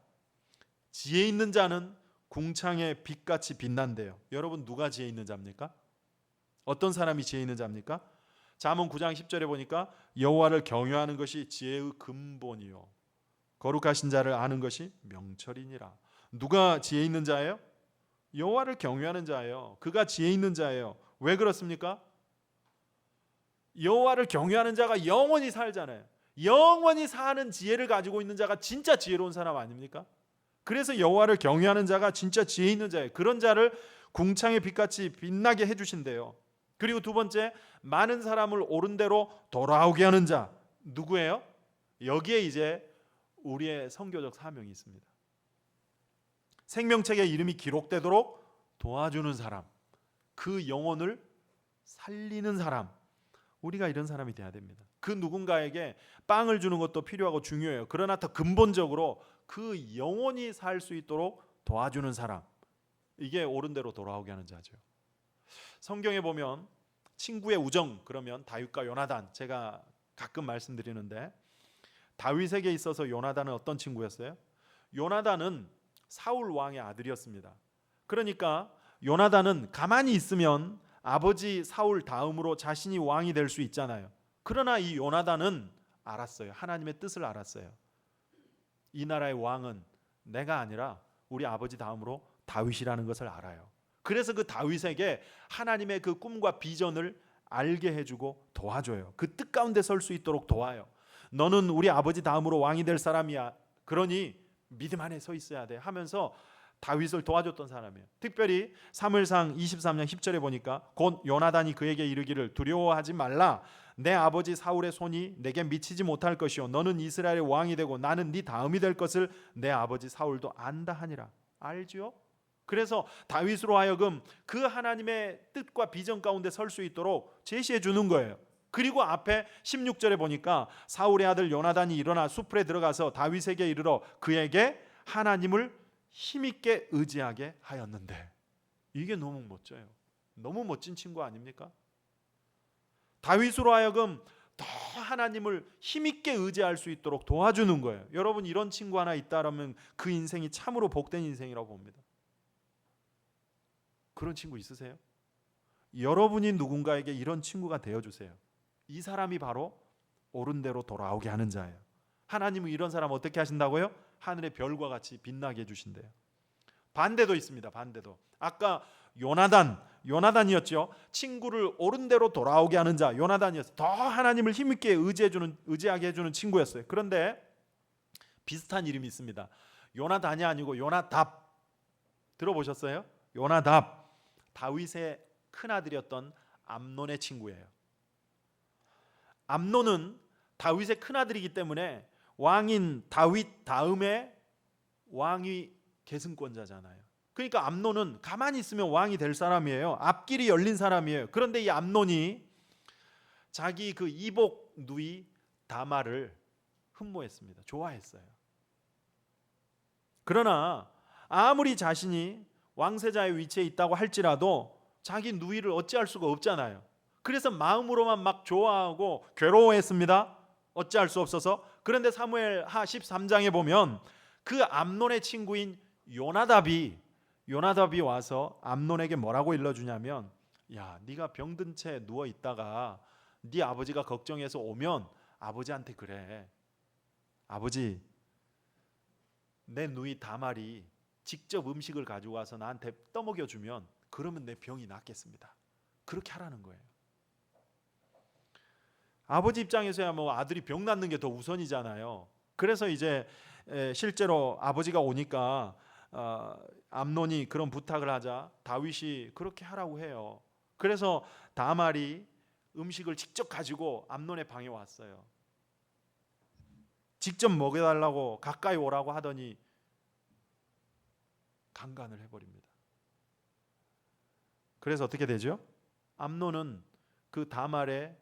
지혜 있는 자는 궁창의 빛같이 빛난대요. 여러분, 누가 지혜 있는 자입니까? 어떤 사람이 지혜 있는 자입니까? 잠언 9장 10절에 보니까 여호와를 경외하는 것이 지혜의 근본이요 거룩하신 자를 아는 것이 명철이니라. 누가 지혜 있는 자예요? 여호와를 경외하는 자예요. 그가 지혜 있는 자예요. 왜 그렇습니까? 여호와를 경외하는 자가 영원히 살잖아요. 영원히 사는 지혜를 가지고 있는 자가 진짜 지혜로운 사람 아닙니까? 그래서 여호와를 경외하는 자가 진짜 지혜 있는 자예요. 그런 자를 궁창의 빛같이 빛나게 해주신대요. 그리고 두 번째, 많은 사람을 옳은 대로 돌아오게 하는 자. 누구예요? 여기에 이제 우리의 선교적 사명이 있습니다. 생명책에 이름이 기록되도록 도와주는 사람, 그 영혼을 살리는 사람, 우리가 이런 사람이 돼야 됩니다. 그 누군가에게 빵을 주는 것도 필요하고 중요해요. 그러나 더 근본적으로 그 영혼이 살 수 있도록 도와주는 사람, 이게 옳은 대로 돌아오게 하는 자죠. 성경에 보면 친구의 우정, 그러면 다윗과 요나단, 제가 가끔 말씀드리는데 다윗에게 있어서 요나단은 어떤 친구였어요? 요나단은 사울 왕의 아들이었습니다. 그러니까 요나단은 가만히 있으면 아버지 사울 다음으로 자신이 왕이 될 수 있잖아요. 그러나 이 요나단은 알았어요. 하나님의 뜻을 알았어요. 이 나라의 왕은 내가 아니라 우리 아버지 다음으로 다윗이라는 것을 알아요. 그래서 그 다윗에게 하나님의 그 꿈과 비전을 알게 해주고 도와줘요. 그 뜻 가운데 설 수 있도록 도와요. 너는 우리 아버지 다음으로 왕이 될 사람이야. 그러니 믿음 안에 서 있어야 돼 하면서 다윗을 도와줬던 사람이에요. 특별히 사무엘상 23장 10절에 보니까 곧 요나단이 그에게 이르기를 두려워하지 말라. 내 아버지 사울의 손이 내게 미치지 못할 것이요 너는 이스라엘의 왕이 되고 나는 네 다음이 될 것을 내 아버지 사울도 안다 하니라. 알지요? 그래서 다윗으로 하여금 그 하나님의 뜻과 비전 가운데 설 수 있도록 제시해 주는 거예요. 그리고 앞에 16절에 보니까 사울의 아들 요나단이 일어나 숲에 들어가서 다윗에게 이르러 그에게 하나님을 힘있게 의지하게 하였는데, 이게 너무 멋져요. 너무 멋진 친구 아닙니까? 다윗으로 하여금 더 하나님을 힘있게 의지할 수 있도록 도와주는 거예요. 여러분, 이런 친구 하나 있다라면 그 인생이 참으로 복된 인생이라고 봅니다. 그런 친구 있으세요? 여러분이 누군가에게 이런 친구가 되어주세요. 이 사람이 바로 옳은 대로 돌아오게 하는 자예요. 하나님은 이런 사람 어떻게 하신다고요? 하늘의 별과 같이 빛나게 해주신대요. 반대도 있습니다. 반대도. 아까 요나단이었죠. 친구를 옳은 대로 돌아오게 하는 자, 요나단이었어요. 더 하나님을 힘있게 의지하게 해주는 친구였어요. 그런데 비슷한 이름이 있습니다. 요나단이 아니고 요나답. 들어보셨어요? 요나답. 다윗의 큰아들이었던 암논의 친구예요. 암논은 다윗의 큰아들이기 때문에 왕인 다윗 다음에 왕위 계승권자잖아요. 그러니까 암논은 가만히 있으면 왕이 될 사람이에요. 앞길이 열린 사람이에요. 그런데 이 암논이 자기 그 이복 누이 다말을 흠모했습니다. 좋아했어요. 그러나 아무리 자신이 왕세자의 위치에 있다고 할지라도 자기 누이를 어찌할 수가 없잖아요. 그래서 마음으로만 막 좋아하고 괴로워했습니다. 어찌할 수 없어서. 그런데 사무엘하 13장에 보면 그 암논의 친구인 요나답이 와서 암논에게 뭐라고 일러주냐면, 야, 네가 병든 채 누워 있다가 네 아버지가 걱정해서 오면 아버지한테 그래. 아버지, 내 누이 다말이 직접 음식을 가지고 와서 나한테 떠먹여 주면 그러면 내 병이 낫겠습니다. 그렇게 하라는 거예요. 아버지 입장에서야 뭐 아들이 병 낫는 게 더 우선이잖아요. 그래서 이제 실제로 아버지가 오니까 암논이 그런 부탁을 하자 다윗이 그렇게 하라고 해요. 그래서 다말이 음식을 직접 가지고 암논의 방에 왔어요. 직접 먹여달라고 가까이 오라고 하더니 강간을 해버립니다. 그래서 어떻게 되죠? 암논은 그 다말의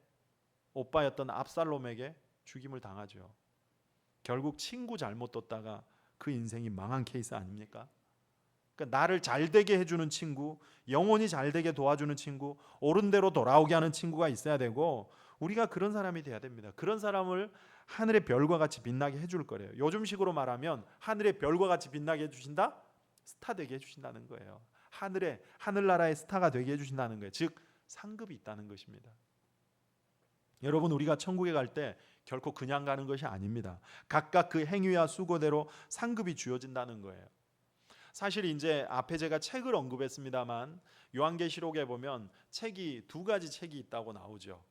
오빠였던 압살롬에게 죽임을 당하죠. 결국 친구 잘못 뒀다가 그 인생이 망한 케이스 아닙니까? 그러니까 나를 잘되게 해주는 친구, 영혼이 잘되게 도와주는 친구, 옳은 대로 돌아오게 하는 친구가 있어야 되고, 우리가 그런 사람이 돼야 됩니다. 그런 사람을 하늘의 별과 같이 빛나게 해줄 거래요. 요즘식으로 말하면 하늘의 별과 같이 빛나게 해주신다? 스타 되게 해주신다는 거예요. 하늘나라의 스타가 되게 해주신다는 거예요. 즉 상급이 있다는 것입니다. 여러분, 우리가 천국에 갈 때 결코 그냥 가는 것이 아닙니다. 각각 그 행위와 수고대로 상급이 주어진다는 거예요. 사실 이제 앞에 제가 책을 언급했습니다만 요한계시록에 보면 두 가지 책이 있다고 나오죠.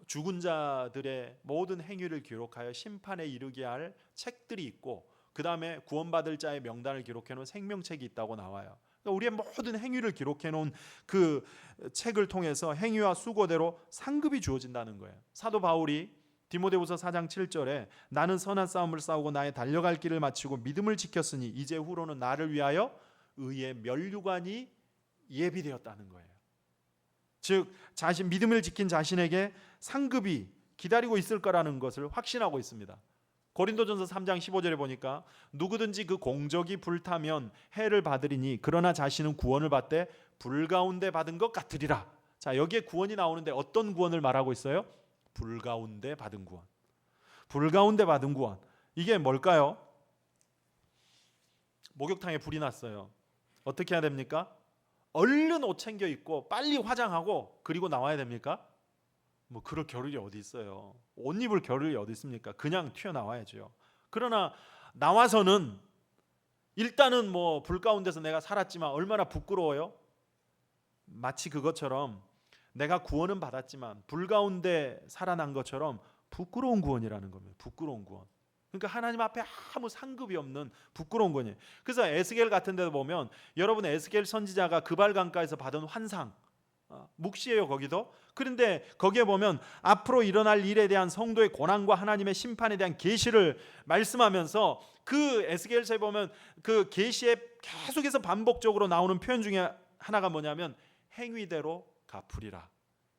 죽은 자들의 모든 행위를 기록하여 심판에 이르게 할 책들이 있고, 그 다음에 구원받을 자의 명단을 기록해 놓은 생명책이 있다고 나와요. 그러니까 우리의 모든 행위를 기록해 놓은 그 책을 통해서 행위와 수고대로 상급이 주어진다는 거예요. 사도 바울이 디모데후서 4장 7절에 나는 선한 싸움을 싸우고 나의 달려갈 길을 마치고 믿음을 지켰으니 이제 후로는 나를 위하여 의의 면류관이 예비되었다는 거예요. 즉 믿음을 지킨 자신에게 상급이 기다리고 있을 거라는 것을 확신하고 있습니다. 고린도전서 3장 15절에 보니까 누구든지 그 공적이 불타면 해를 받으리니 그러나 자신은 구원을 받되 불 가운데 받은 것 같으리라. 자, 여기에 구원이 나오는데 어떤 구원을 말하고 있어요? 불 가운데 받은 구원. 불 가운데 받은 구원. 이게 뭘까요? 목욕탕에 불이 났어요. 어떻게 해야 됩니까? 얼른 옷 챙겨 입고 빨리 화장하고 그리고 나와야 됩니까? 뭐 그럴 겨를이 어디 있어요. 옷 입을 겨를이 어디 있습니까? 그냥 튀어나와야죠. 그러나 나와서는 일단은 뭐 불 가운데서 내가 살았지만 얼마나 부끄러워요. 마치 그것처럼 내가 구원은 받았지만 불 가운데 살아난 것처럼 부끄러운 구원이라는 겁니다. 부끄러운 구원. 그러니까 하나님 앞에 아무 상급이 없는 부끄러운 구원이에요. 그래서 에스겔 같은 데도 보면 여러분 에스겔 선지자가 그발강가에서 받은 환상, 묵시예요 거기도. 그런데 거기에 보면 앞으로 일어날 일에 대한 성도의 고난과 하나님의 심판에 대한 계시를 말씀하면서 그 에스겔서에 보면 그 계시에 계속해서 반복적으로 나오는 표현 중에 하나가 뭐냐면 행위대로 갚으리라,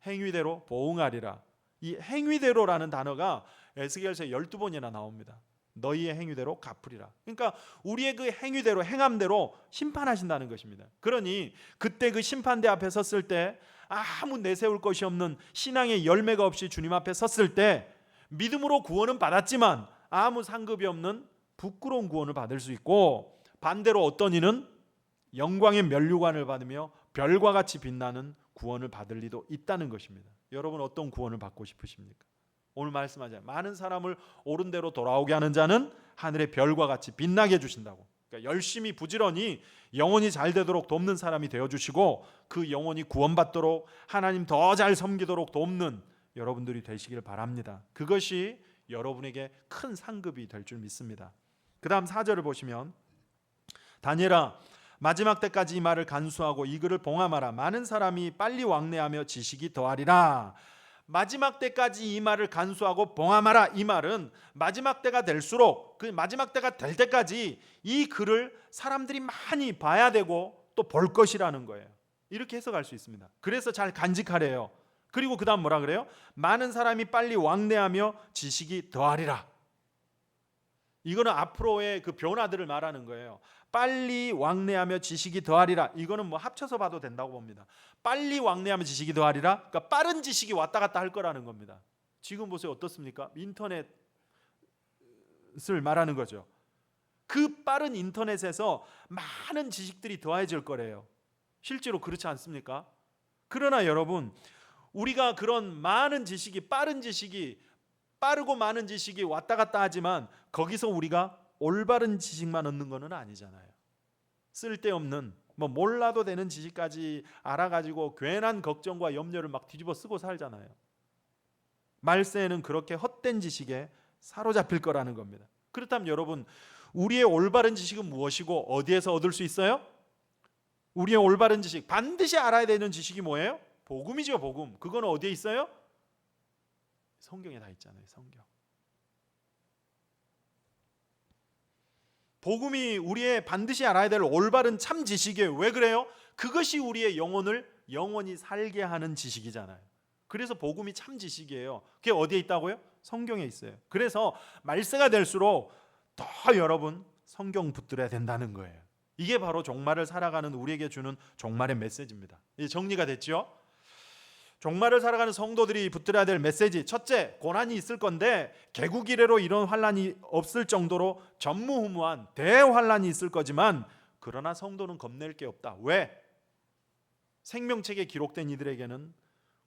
행위대로 보응하리라. 이 행위대로라는 단어가 에스겔서에 12번이나 나옵니다. 너희의 행위대로 갚으리라. 그러니까 우리의 그 행위대로 행함대로 심판하신다는 것입니다. 그러니 그때 그 심판대 앞에 섰을 때 아무 내세울 것이 없는 신앙의 열매가 없이 주님 앞에 섰을 때 믿음으로 구원은 받았지만 아무 상급이 없는 부끄러운 구원을 받을 수 있고, 반대로 어떤 이는 영광의 면류관을 받으며 별과 같이 빛나는 구원을 받을 리도 있다는 것입니다. 여러분 어떤 구원을 받고 싶으십니까? 오늘 말씀하잖아요. 많은 사람을 옳은 대로 돌아오게 하는 자는 하늘의 별과 같이 빛나게 해주신다고. 그러니까 열심히 부지런히 영혼이 잘 되도록 돕는 사람이 되어주시고 그 영혼이 구원받도록 하나님 더 잘 섬기도록 돕는 여러분들이 되시길 바랍니다. 그것이 여러분에게 큰 상급이 될 줄 믿습니다. 그 다음 4절을 보시면 다니엘아 마지막 때까지 이 말을 간수하고 이 글을 봉함하라. 많은 사람이 빨리 왕래하며 지식이 더하리라. 마지막 때까지 이 말을 간수하고 봉함하라. 이 말은 마지막 때가 될수록 그 마지막 때가 될 때까지 이 글을 사람들이 많이 봐야 되고 또 볼 것이라는 거예요. 이렇게 해석할 수 있습니다. 그래서 잘 간직하래요. 그리고 그 다음 뭐라 그래요? 많은 사람이 빨리 왕래하며 지식이 더하리라. 이거는 앞으로의 그 변화들을 말하는 거예요. 빨리 왕래하며 지식이 더하리라. 이거는 뭐 합쳐서 봐도 된다고 봅니다. 빨리 왕래하며 지식이 더하리라. 그러니까 빠른 지식이 왔다 갔다 할 거라는 겁니다. 지금 보세요. 어떻습니까? 인터넷을 말하는 거죠. 그 빠른 인터넷에서 많은 지식들이 더해질 거래요. 실제로 그렇지 않습니까? 그러나 여러분, 우리가 그런 많은 지식이 빠르고 많은 지식이 왔다 갔다 하지만 거기서 우리가 올바른 지식만 얻는 것은 아니잖아요. 쓸데없는 뭐 몰라도 되는 지식까지 알아가지고 괜한 걱정과 염려를 막 뒤집어 쓰고 살잖아요. 말세에는 그렇게 헛된 지식에 사로잡힐 거라는 겁니다. 그렇다면 여러분, 우리의 올바른 지식은 무엇이고 어디에서 얻을 수 있어요? 우리의 올바른 지식, 반드시 알아야 되는 지식이 뭐예요? 복음이죠. 복음. 그건 어디에 있어요? 성경에 다 있잖아요. 성경. 복음이 우리의 반드시 알아야 될 올바른 참 지식이에요. 왜 그래요? 그것이 우리의 영혼을 영원히 살게 하는 지식이잖아요. 그래서 복음이 참 지식이에요. 그게 어디에 있다고요? 성경에 있어요. 그래서 말세가 될수록 더 여러분 성경 붙들어야 된다는 거예요. 이게 바로 종말을 살아가는 우리에게 주는 종말의 메시지입니다. 이제 정리가 됐죠? 종말을 살아가는 성도들이 붙들어야 될 메시지, 첫째, 고난이 있을 건데 개국 이래로 이런 환난이 없을 정도로 전무후무한 대환난이 있을 거지만, 그러나 성도는 겁낼 게 없다. 왜? 생명책에 기록된 이들에게는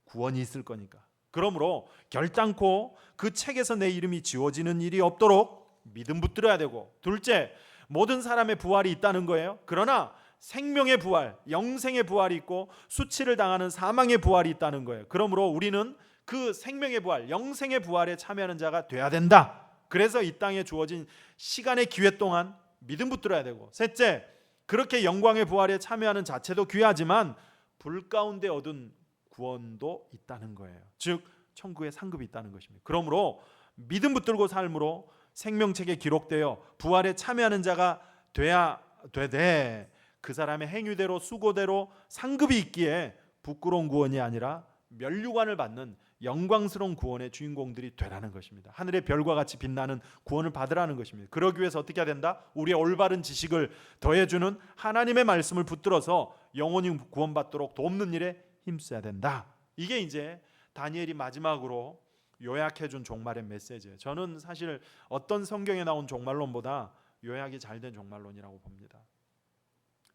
구원이 있을 거니까. 그러므로 결단코 그 책에서 내 이름이 지워지는 일이 없도록 믿음 붙들어야 되고, 둘째, 모든 사람의 부활이 있다는 거예요. 그러나 생명의 부활, 영생의 부활이 있고 수치를 당하는 사망의 부활이 있다는 거예요. 그러므로 우리는 그 생명의 부활, 영생의 부활에 참여하는 자가 돼야 된다. 그래서 이 땅에 주어진 시간의 기회 동안 믿음 붙들어야 되고, 셋째, 그렇게 영광의 부활에 참여하는 자체도 귀하지만 불 가운데 얻은 구원도 있다는 거예요. 즉 천국의 상급이 있다는 것입니다. 그러므로 믿음 붙들고 삶으로 생명책에 기록되어 부활에 참여하는 자가 돼야 되되, 그 사람의 행위대로 수고대로 상급이 있기에 부끄러운 구원이 아니라 면류관을 받는 영광스러운 구원의 주인공들이 되라는 것입니다. 하늘의 별과 같이 빛나는 구원을 받으라는 것입니다. 그러기 위해서 어떻게 해야 된다? 우리의 올바른 지식을 더해주는 하나님의 말씀을 붙들어서 영원히 구원받도록 돕는 일에 힘써야 된다. 이게 이제 다니엘이 마지막으로 요약해준 종말의 메시지예요. 저는 사실 어떤 성경에 나온 종말론보다 요약이 잘된 종말론이라고 봅니다.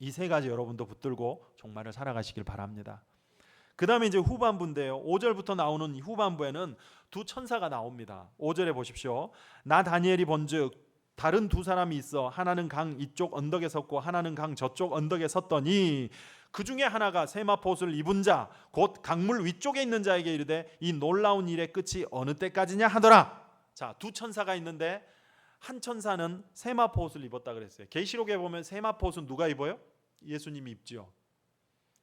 이 세 가지 여러분도 붙들고 종말을 살아가시길 바랍니다. 그 다음에 이제 후반부인데요, 5절부터 나오는 후반부에는 두 천사가 나옵니다. 5절에 보십시오. 나 다니엘이 본즉 다른 두 사람이 있어 하나는 강 이쪽 언덕에 섰고 하나는 강 저쪽 언덕에 섰더니 그 중에 하나가 세마포 옷을 입은 자 곧 강물 위쪽에 있는 자에게 이르되 이 놀라운 일의 끝이 어느 때까지냐 하더라. 자, 두 천사가 있는데 한 천사는 세마포 옷을 입었다 그랬어요. 계시록에 보면 세마포 옷은 누가 입어요? 예수님이 입지요.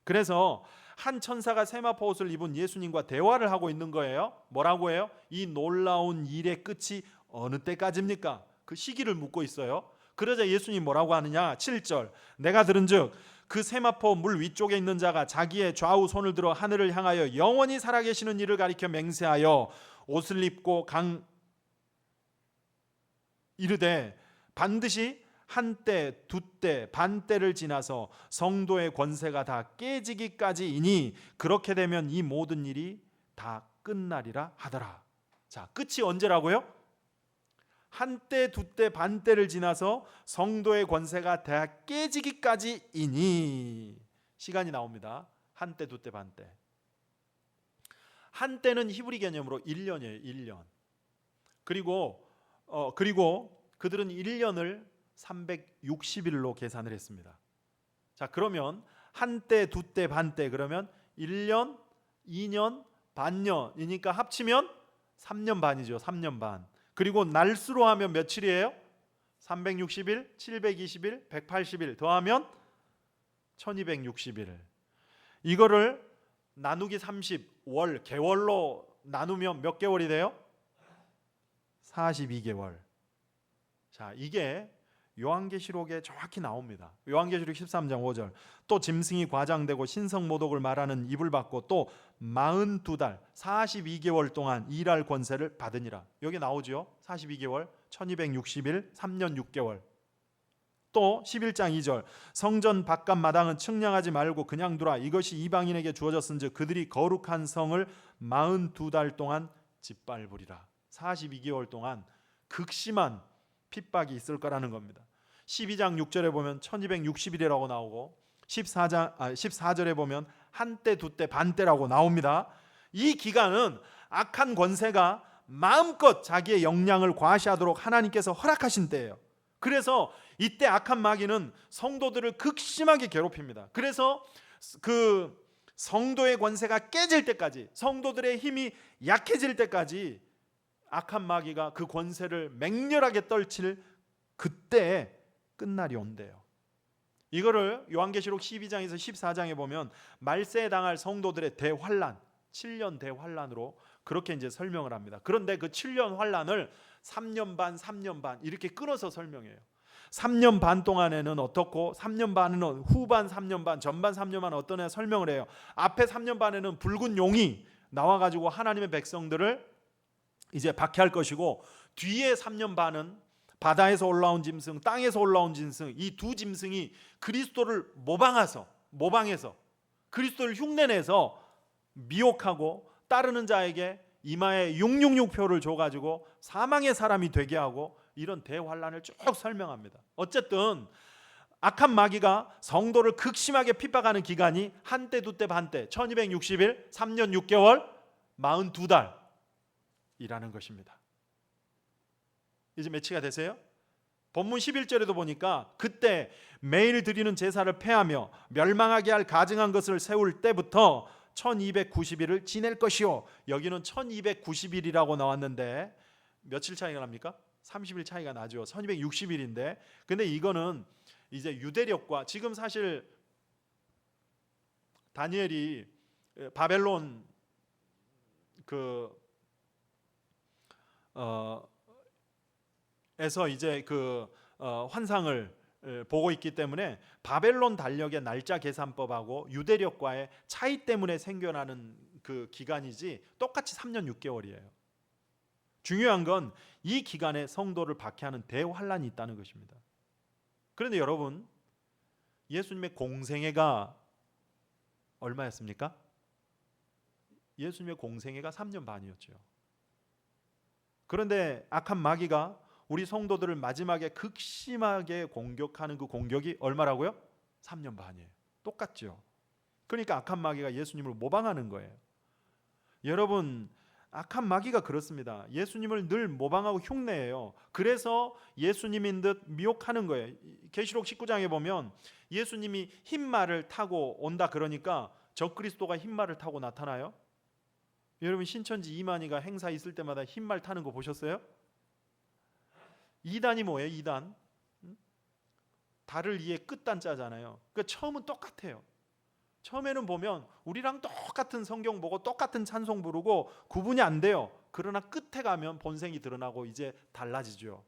그래서 한 천사가 세마포 옷을 입은 예수님과 대화를 하고 있는 거예요. 뭐라고 해요? 이 놀라운 일의 끝이 어느 때까지입니까? 그 시기를 묻고 있어요. 그러자 예수님 뭐라고 하느냐? 7절, 내가 들은즉 그 세마포 물 위쪽에 있는 자가 자기의 좌우 손을 들어 하늘을 향하여 영원히 살아계시는 이를 가리켜 맹세하여 옷을 입고 강 이르되 반드시 한때 두때 반때를 지나서 성도의 권세가 다 깨지기까지이니 그렇게 되면 이 모든 일이 다 끝나리라 하더라. 자, 끝이 언제라고요? 한때 두때 반때를 지나서 성도의 권세가 다 깨지기까지이니 시간이 나옵니다. 한때 두때 반때. 한때는 히브리 개념으로 1년이에요. 1년. 그리고 그들은 1년을 360일로 계산을 했습니다. 자, 그러면 한때 두때 반때 그러면 1년 2년 반년이니까 합치면 3년 반이죠. 3년 반. 그리고 날수로 하면 며칠이에요? 360일, 720일, 180일 더하면 1260일. 이거를 나누기 30월 개월로 나누면 몇 개월이 돼요? 42개월. 자, 이게 요한계시록에 정확히 나옵니다. 요한계시록 13장 5절. 또 짐승이 과장되고 신성모독을 말하는 입을 받고 또 42달 42개월 동안 일할 권세를 받으니라. 여기 나오죠. 42개월 1260일 3년 6개월. 또 11장 2절. 성전 바깥 마당은 측량하지 말고 그냥 두라. 이것이 이방인에게 주어졌은즉 그들이 거룩한 성을 42달 동안 짓밟으리라. 42개월 동안 극심한 핍박이 있을 거라는 겁니다. 12장 6절에 보면 1260일이라고 나오고 14절에 보면 한때 두때 반때라고 나옵니다. 이 기간은 악한 권세가 마음껏 자기의 역량을 과시하도록 하나님께서 허락하신 때예요. 그래서 이때 악한 마귀는 성도들을 극심하게 괴롭힙니다. 그래서 그 성도의 권세가 깨질 때까지, 성도들의 힘이 약해질 때까지 악한 마귀가 그 권세를 맹렬하게 떨칠 그때 끝날이 온대요. 이거를 요한계시록 12장에서 14장에 보면 말세에 당할 성도들의 대환란, 7년 대환란으로 그렇게 이제 설명을 합니다. 그런데 그 7년 환란을 3년 반, 3년 반 이렇게 끊어서 설명해요. 3년 반 동안에는 어떻고, 3년 반은 후반 3년 반, 전반 3년 반 어떤 애 설명을 해요. 앞에 3년 반에는 붉은 용이 나와가지고 하나님의 백성들을 이제 박해할 것이고, 뒤에 3년 반은 바다에서 올라온 짐승, 땅에서 올라온 짐승, 이 두 짐승이 그리스도를 모방해서 그리스도를 흉내내서 미혹하고 따르는 자에게 이마에 666표를 줘가지고 사망의 사람이 되게 하고, 이런 대환란을 쭉 설명합니다. 어쨌든 악한 마귀가 성도를 극심하게 핍박하는 기간이 한때 두때 반때 1260일 3년 6개월 42달이라는 것입니다. 이제 매치가 되세요? 본문 11절에도 보니까 그때 매일 드리는 제사를 폐하며 멸망하게 할 가증한 것을 세울 때부터 1290일을 지낼 것이요. 여기는 1290일이라고 나왔는데 며칠 차이가 납니까? 30일 차이가 나죠. 1260일인데, 근데 이거는 이제 유대력과, 지금 사실 다니엘이 바벨론 에서 이제 환상을 보고 있기 때문에 바벨론 달력의 날짜 계산법하고 유대력과의 차이 때문에 생겨나는 그 기간이지 똑같이 3년 6개월이에요. 중요한 건 이 기간에 성도를 박해하는 대환란이 있다는 것입니다. 그런데 여러분, 예수님의 공생애가 얼마였습니까? 예수님의 공생애가 3년 반이었죠. 그런데 악한 마귀가 우리 성도들을 마지막에 극심하게 공격하는 그 공격이 얼마라고요? 3년 반이에요. 똑같죠. 그러니까 악한 마귀가 예수님을 모방하는 거예요. 여러분, 악한 마귀가 그렇습니다. 예수님을 늘 모방하고 흉내해요. 그래서 예수님인 듯 미혹하는 거예요. 계시록 19장에 보면 예수님이 흰말을 타고 온다 그러니까 적그리스도가 흰말을 타고 나타나요. 여러분, 신천지 이만희가 행사 있을 때마다 흰말 타는 거 보셨어요? 이단이 뭐예요? 이단? 달을 이에 끝단자잖아요. 그러니까 처음은 똑같아요. 처음에는 보면 우리랑 똑같은 성경 보고 똑같은 찬송 부르고 구분이 안 돼요. 그러나 끝에 가면 본색이 드러나고 이제 달라지죠.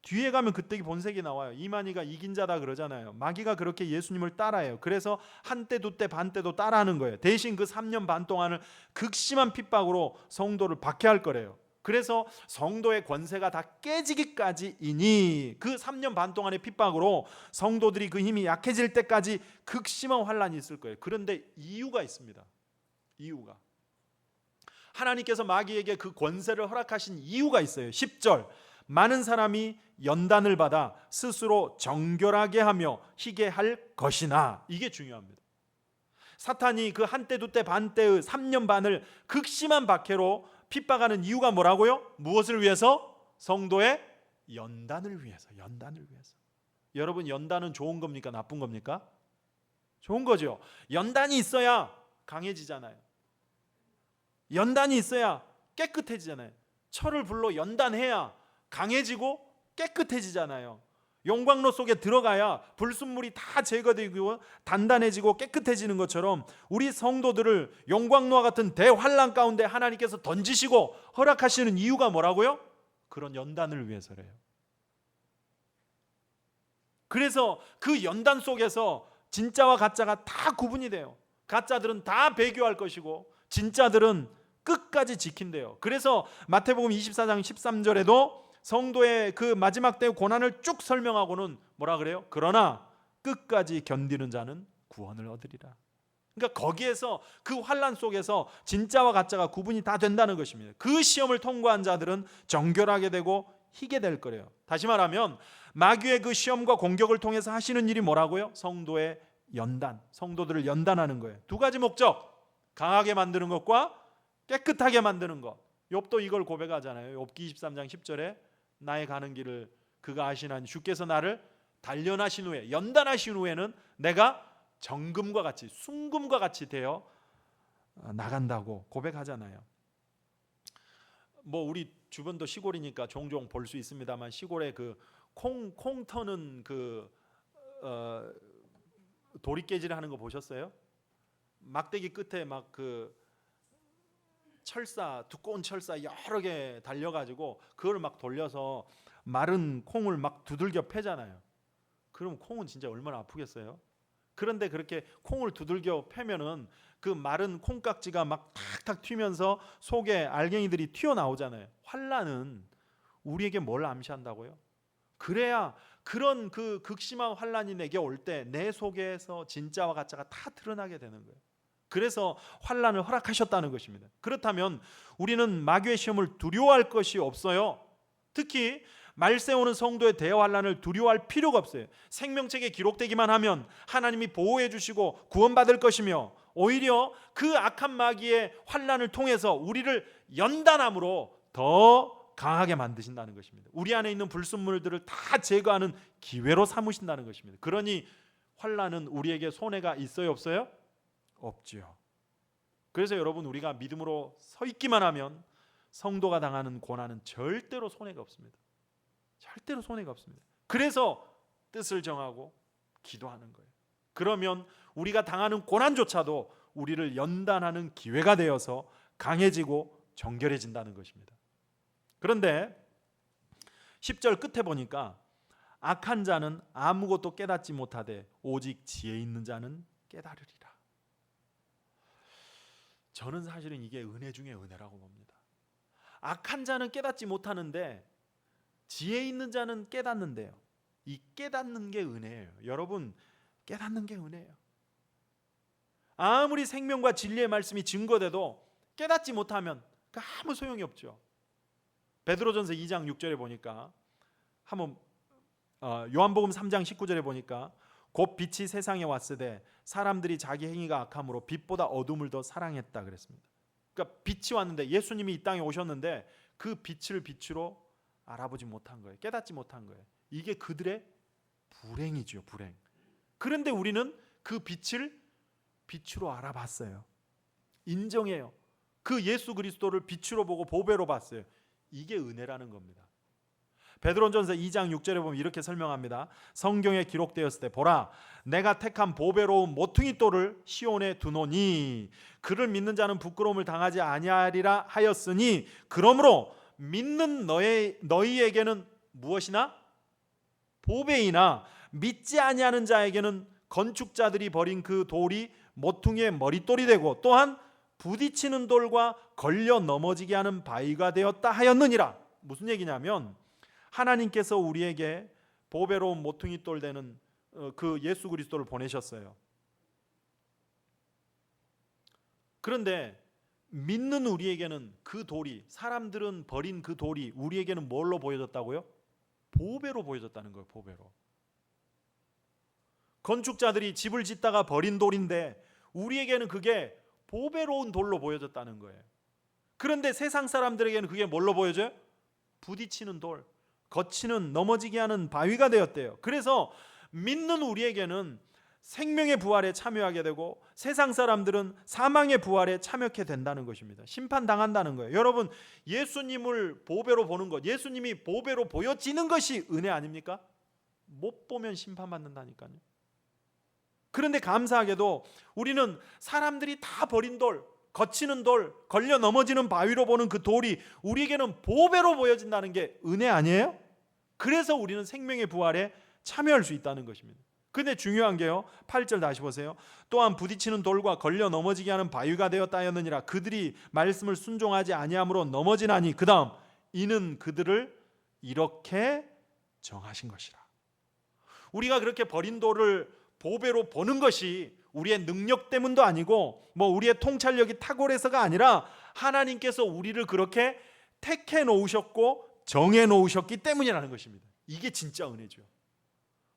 뒤에 가면 그때 본색이 나와요. 이만희가 이긴 자다 그러잖아요. 마귀가 그렇게 예수님을 따라해요. 그래서 한때 두때 반때도 따라하는 거예요. 대신 그 3년 반 동안을 극심한 핍박으로 성도를 박해할 거래요. 그래서 성도의 권세가 다 깨지기까지이니 그 3년 반 동안의 핍박으로 성도들이 그 힘이 약해질 때까지 극심한 환란이 있을 거예요. 그런데 이유가 있습니다. 이유가, 하나님께서 마귀에게 그 권세를 허락하신 이유가 있어요. 10절, 많은 사람이 연단을 받아 스스로 정결하게 하며 희게 할 것이나, 이게 중요합니다. 사탄이 그 한때 두때 반때의 3년 반을 극심한 박해로 핍박하는 이유가 뭐라고요? 무엇을 위해서? 성도의 연단을 위해서. 연단을 위해서. 여러분, 연단은 좋은 겁니까? 나쁜 겁니까? 좋은 거죠. 연단이 있어야 강해지잖아요. 연단이 있어야 깨끗해지잖아요. 철을 불로 연단해야 강해지고 깨끗해지잖아요. 용광로 속에 들어가야 불순물이 다 제거되고 단단해지고 깨끗해지는 것처럼 우리 성도들을 용광로와 같은 대환란 가운데 하나님께서 던지시고 허락하시는 이유가 뭐라고요? 그런 연단을 위해서래요. 그래서 그 연단 속에서 진짜와 가짜가 다 구분이 돼요. 가짜들은 다 배교할 것이고 진짜들은 끝까지 지킨대요. 그래서 마태복음 24장 13절에도 성도의 그 마지막 때의 고난을 쭉 설명하고는 뭐라 그래요? 그러나 끝까지 견디는 자는 구원을 얻으리라. 그러니까 거기에서 그 환난 속에서 진짜와 가짜가 구분이 다 된다는 것입니다. 그 시험을 통과한 자들은 정결하게 되고 희게 될 거래요. 다시 말하면 마귀의 그 시험과 공격을 통해서 하시는 일이 뭐라고요? 성도의 연단, 성도들을 연단하는 거예요. 두 가지 목적, 강하게 만드는 것과 깨끗하게 만드는 것. 욥도 이걸 고백하잖아요. 욥기 23장 10절에 나의 가는 길을 그가 아시나니 주께서 나를 단련하신 후에, 연단하신 후에는 내가 정금과 같이 순금과 같이 되어 나간다고 고백하잖아요. 뭐 우리 주변도 시골이니까 종종 볼 수 있습니다만 시골에 그 콩 터는 그 도리깨질 하는 거 보셨어요? 막대기 끝에 막 그 철사, 두꺼운 철사 여러 개 달려가지고 그걸 막 돌려서 마른 콩을 막 두들겨 패잖아요. 그럼 콩은 진짜 얼마나 아프겠어요? 그런데 그렇게 콩을 두들겨 패면은 그 마른 콩깍지가 막 탁탁 튀면서 속에 알갱이들이 튀어나오잖아요. 환난은 우리에게 뭘 암시한다고요? 그래야 그런 그 극심한 환난이 내게 올 때 내 속에서 진짜와 가짜가 다 드러나게 되는 거예요. 그래서 환난을 허락하셨다는 것입니다. 그렇다면 우리는 마귀의 시험을 두려워할 것이 없어요. 특히 말세오는 성도의 대환난을 두려워할 필요가 없어요. 생명책에 기록되기만 하면 하나님이 보호해 주시고 구원받을 것이며 오히려 그 악한 마귀의 환난을 통해서 우리를 연단함으로 더 강하게 만드신다는 것입니다. 우리 안에 있는 불순물들을 다 제거하는 기회로 삼으신다는 것입니다. 그러니 환난은 우리에게 손해가 있어요, 없어요? 없지요. 그래서 여러분, 우리가 믿음으로 서 있기만 하면 성도가 당하는 고난은 절대로 손해가 없습니다. 절대로 손해가 없습니다. 그래서 뜻을 정하고 기도하는 거예요. 그러면 우리가 당하는 고난조차도 우리를 연단하는 기회가 되어서 강해지고 정결해진다는 것입니다. 그런데 10절 끝에 보니까 악한 자는 아무것도 깨닫지 못하되 오직 지혜 있는 자는 깨달으리라. 저는 사실은 이게 은혜 중에 은혜라고 봅니다. 악한 자는 깨닫지 못하는데 지혜 있는 자는 깨닫는데요. 이 깨닫는 게 은혜예요. 여러분, 깨닫는 게 은혜예요. 아무리 생명과 진리의 말씀이 증거돼도 깨닫지 못하면 그 아무 소용이 없죠. 베드로전서 2장 6절에 보니까 한번 요한복음 3장 19절에 보니까 곧 빛이 세상에 왔으되 사람들이 자기 행위가 악함으로 빛보다 어둠을 더 사랑했다 그랬습니다. 그러니까 빛이 왔는데 예수님이 이 땅에 오셨는데 그 빛을 빛으로 알아보지 못한 거예요. 깨닫지 못한 거예요. 이게 그들의 불행이죠, 불행. 그런데 우리는 그 빛을 빛으로 알아봤어요. 인정해요. 그 예수 그리스도를 빛으로 보고 보배로 봤어요. 이게 은혜라는 겁니다. 베드로전서 2장 6절에 보면 이렇게 설명합니다. 성경에 기록되었을 때 보라, 내가 택한 보배로운 모퉁이 돌을 시온에 두노니 그를 믿는 자는 부끄러움을 당하지 아니하리라 하였으니 그러므로 믿는 너희에게는 무엇이나 보배이나 믿지 아니하는 자에게는 건축자들이 버린 그 돌이 모퉁이의 머릿돌이 되고 또한 부딪히는 돌과 걸려 넘어지게 하는 바위가 되었다 하였느니라. 무슨 얘기냐면 하나님께서 우리에게 보배로운 모퉁이 돌 되는 그 예수 그리스도를 보내셨어요. 그런데 믿는 우리에게는 그 돌이, 사람들은 버린 그 돌이 우리에게는 뭘로 보여졌다고요? 보배로 보여졌다는 거예요. 보배로. 건축자들이 집을 짓다가 버린 돌인데 우리에게는 그게 보배로운 돌로 보여졌다는 거예요. 그런데 세상 사람들에게는 그게 뭘로 보여져요? 부딪히는 돌, 거치는, 넘어지게 하는 바위가 되었대요. 그래서 믿는 우리에게는 생명의 부활에 참여하게 되고 세상 사람들은 사망의 부활에 참여하게 된다는 것입니다. 심판당한다는 거예요. 여러분, 예수님을 보배로 보는 것, 예수님이 보배로 보여지는 것이 은혜 아닙니까? 못 보면 심판받는다니까요. 그런데 감사하게도 우리는 사람들이 다 버린 돌, 거치는 돌, 걸려 넘어지는 바위로 보는 그 돌이 우리에게는 보배로 보여진다는 게 은혜 아니에요? 그래서 우리는 생명의 부활에 참여할 수 있다는 것입니다. 근데 중요한 게요, 8절 다시 보세요. 또한 부딪히는 돌과 걸려 넘어지게 하는 바위가 되었다 하였느니라. 그들이 말씀을 순종하지 아니함으로 넘어지나니 그 다음 이는 그들을 이렇게 정하신 것이라. 우리가 그렇게 버린 돌을 보배로 보는 것이 우리의 능력 때문도 아니고 뭐 우리의 통찰력이 탁월해서가 아니라 하나님께서 우리를 그렇게 택해 놓으셨고 정해 놓으셨기 때문이라는 것입니다. 이게 진짜 은혜죠.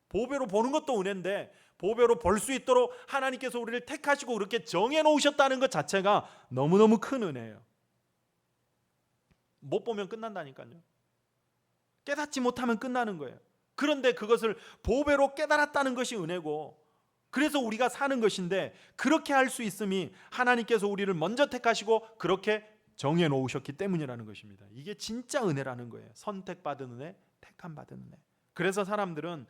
보배로 보는 것도 은혜인데 보배로 볼 수 있도록 하나님께서 우리를 택하시고 그렇게 정해 놓으셨다는 것 자체가 너무너무 큰 은혜예요. 못 보면 끝난다니까요. 깨닫지 못하면 끝나는 거예요. 그런데 그것을 보배로 깨달았다는 것이 은혜고 그래서 우리가 사는 것인데, 그렇게 할 수 있음이 하나님께서 우리를 먼저 택하시고 그렇게 정해 놓으셨기 때문이라는 것입니다. 이게 진짜 은혜라는 거예요. 선택받은 은혜, 택함받은 은혜. 그래서 사람들은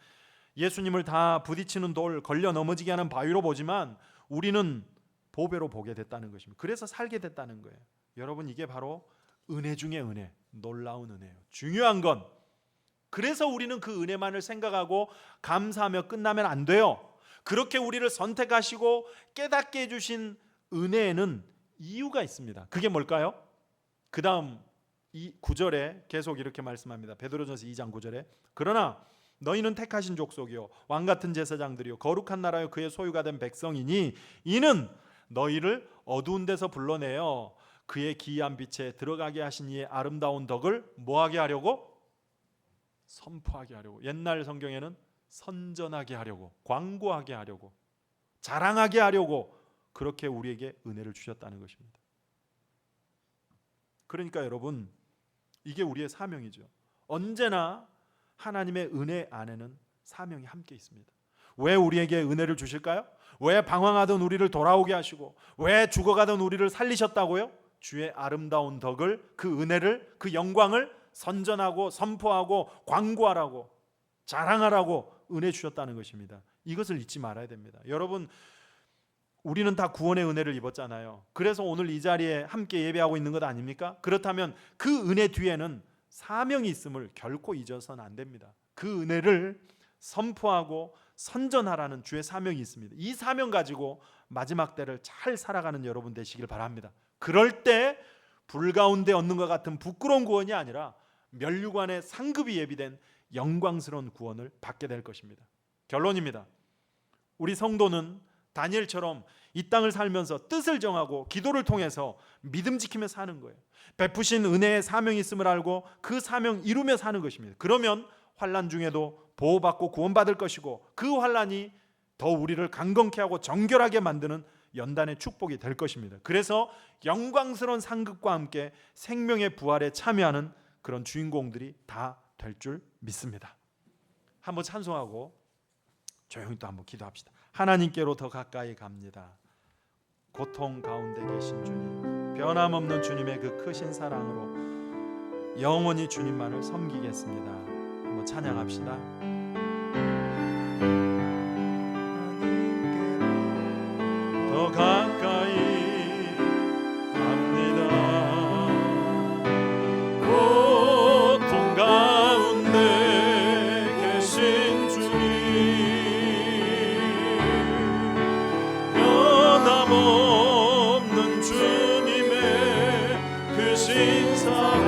예수님을 다 부딪히는 돌, 걸려 넘어지게 하는 바위로 보지만 우리는 보배로 보게 됐다는 것입니다. 그래서 살게 됐다는 거예요. 여러분, 이게 바로 은혜 중에 은혜, 놀라운 은혜예요. 중요한 건, 그래서 우리는 그 은혜만을 생각하고 감사하며 끝나면 안 돼요. 그렇게 우리를 선택하시고 깨닫게 해주신 은혜에는 이유가 있습니다. 그게 뭘까요? 그 다음 이 9절에 계속 이렇게 말씀합니다. 베드로전서 2장 9절에 그러나 너희는 택하신 족속이요 왕같은 제사장들이요 거룩한 나라요 그의 소유가 된 백성이니 이는 너희를 어두운 데서 불러내어 그의 기이한 빛에 들어가게 하신 이의 아름다운 덕을 뭐하게 하려고? 선포하게 하려고. 옛날 성경에는 선전하게 하려고, 광고하게 하려고, 자랑하게 하려고 그렇게 우리에게 은혜를 주셨다는 것입니다. 그러니까 여러분, 이게 우리의 사명이죠. 언제나 하나님의 은혜 안에는 사명이 함께 있습니다. 왜 우리에게 은혜를 주실까요? 왜 방황하던 우리를 돌아오게 하시고 왜 죽어가던 우리를 살리셨다고요? 주의 아름다운 덕을, 그 은혜를, 그 영광을 선전하고 선포하고 광고하라고, 자랑하라고 은혜 주셨다는 것입니다. 이것을 잊지 말아야 됩니다. 여러분, 우리는 다 구원의 은혜를 입었잖아요. 그래서 오늘 이 자리에 함께 예배하고 있는 것 아닙니까? 그렇다면 그 은혜 뒤에는 사명이 있음을 결코 잊어서는 안 됩니다. 그 은혜를 선포하고 선전하라는 주의 사명이 있습니다. 이 사명 가지고 마지막 때를 잘 살아가는 여러분 되시길 바랍니다. 그럴 때 불 가운데 얻는 것 같은 부끄러운 구원이 아니라 면류관의 상급이 예비된 영광스러운 구원을 받게 될 것입니다. 결론입니다. 우리 성도는 다니엘처럼 이 땅을 살면서 뜻을 정하고 기도를 통해서 믿음 지키며 사는 거예요. 베푸신 은혜의 사명이 있음을 알고 그 사명 이루며 사는 것입니다. 그러면 환난 중에도 보호받고 구원받을 것이고 그 환난이 더 우리를 강건케 하고 정결하게 만드는 연단의 축복이 될 것입니다. 그래서 영광스러운 상급과 함께 생명의 부활에 참여하는 그런 주인공들이 다 될 줄 믿습니다. 한번 찬송하고 조용히 또 한번 기도합시다. 하나님께로 더 가까이 갑니다. 고통 가운데 계신 주님, 변함없는 주님의 그 크신 사랑으로 영원히 주님만을 섬기겠습니다. 한번 찬양합시다. 더 가까이 갑니다. 고통 가운데 계신 주님, 변함없는 주님의 크신 사랑,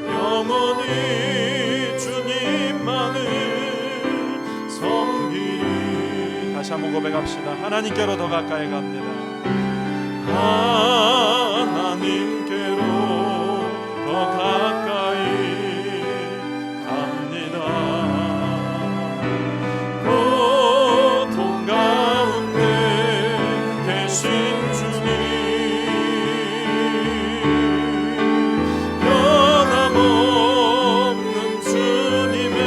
영원히 주님만을 섬기리. 다시 한번 고백합시다. 하나님께로 더 가까이 갑니다. 하나님께로 더 가까이 갑니다. 고통 가운데 계신 주님, 변함없는 주님의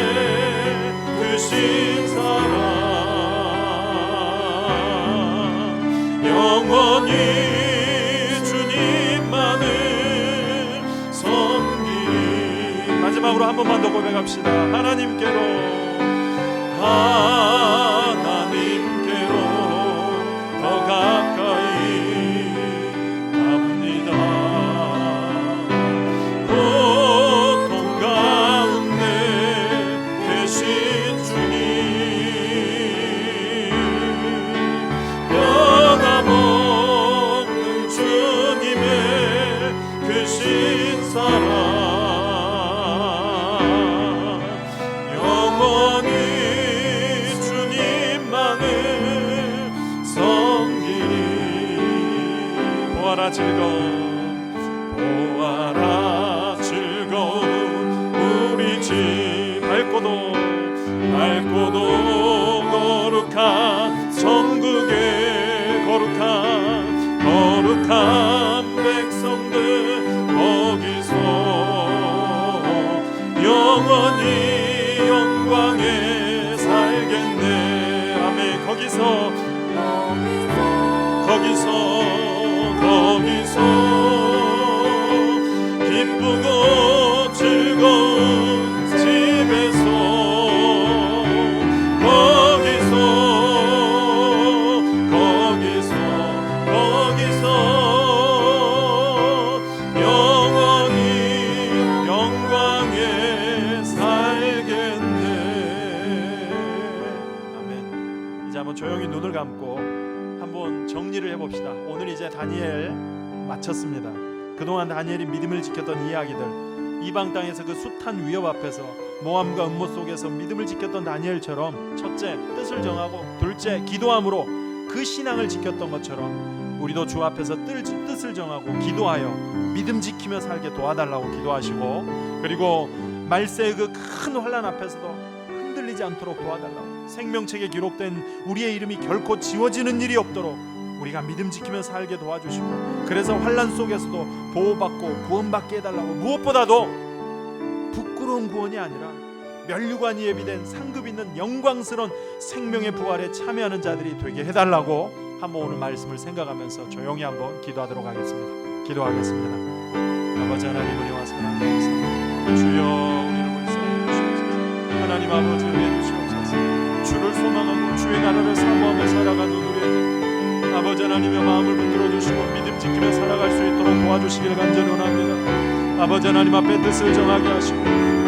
크신 사랑, 영원히 주님만을 섬기리. 마지막으로 한 번만 더 고백합시다. 하나님께로 더 가까이 갑니다. 고통 가운데 계신 주님, 변함없는 주님의 크신 사랑, 영원히 주님만을 섬기리. 보아라 즐거운 우리 집, 밝고도 거룩한 천국의 거룩한 백성들 거기서 영원히 영광의 거기서 기쁘고 즐거운 집에서 거기서 영원히 영광에 살겠네. 아멘. 이제 한번 조용히 눈을 감고 한번 정리를 해봅시다. 오늘 이제 다니엘 마쳤습니다. 그동안 다니엘이 믿음을 지켰던 이야기들, 이방 땅에서 그 숱한 위협 앞에서 모함과 음모 속에서 믿음을 지켰던 다니엘처럼 첫째, 뜻을 정하고 둘째, 기도함으로 그 신앙을 지켰던 것처럼 우리도 주 앞에서 뜻을 정하고 기도하여 믿음 지키며 살게 도와달라고 기도하시고, 그리고 말세의 그 큰 환난 앞에서도 흔들리지 않도록 도와달라고, 생명책에 기록된 우리의 이름이 결코 지워지는 일이 없도록 우리가 믿음 지키며 살게 도와주시고, 그래서 환난 속에서도 보호받고 구원받게 해달라고, 무엇보다도 부끄러운 구원이 아니라 면류관이 예비된 상급 있는 영광스러운 생명의 부활에 참여하는 자들이 되게 해달라고 한번 오늘 말씀을 생각하면서 조용히 한번 기도하도록 하겠습니다. 기도하겠습니다. 아버지 하나님, 은혜와 사랑 감사합니다. 주여 우리를 불쌍히 주시옵소서. 하나님 아버지 은혜 주시옵소서. 주를 소망하고 주의 나라를 사모하며 살아가는 우리에게 아버지 하나님의 마음을 붙들어 주시고 믿음 지키며 살아갈 수 있도록 도와주시길 간절히 원합니다. 아버지 하나님 앞에 뜻을 정하게 하시고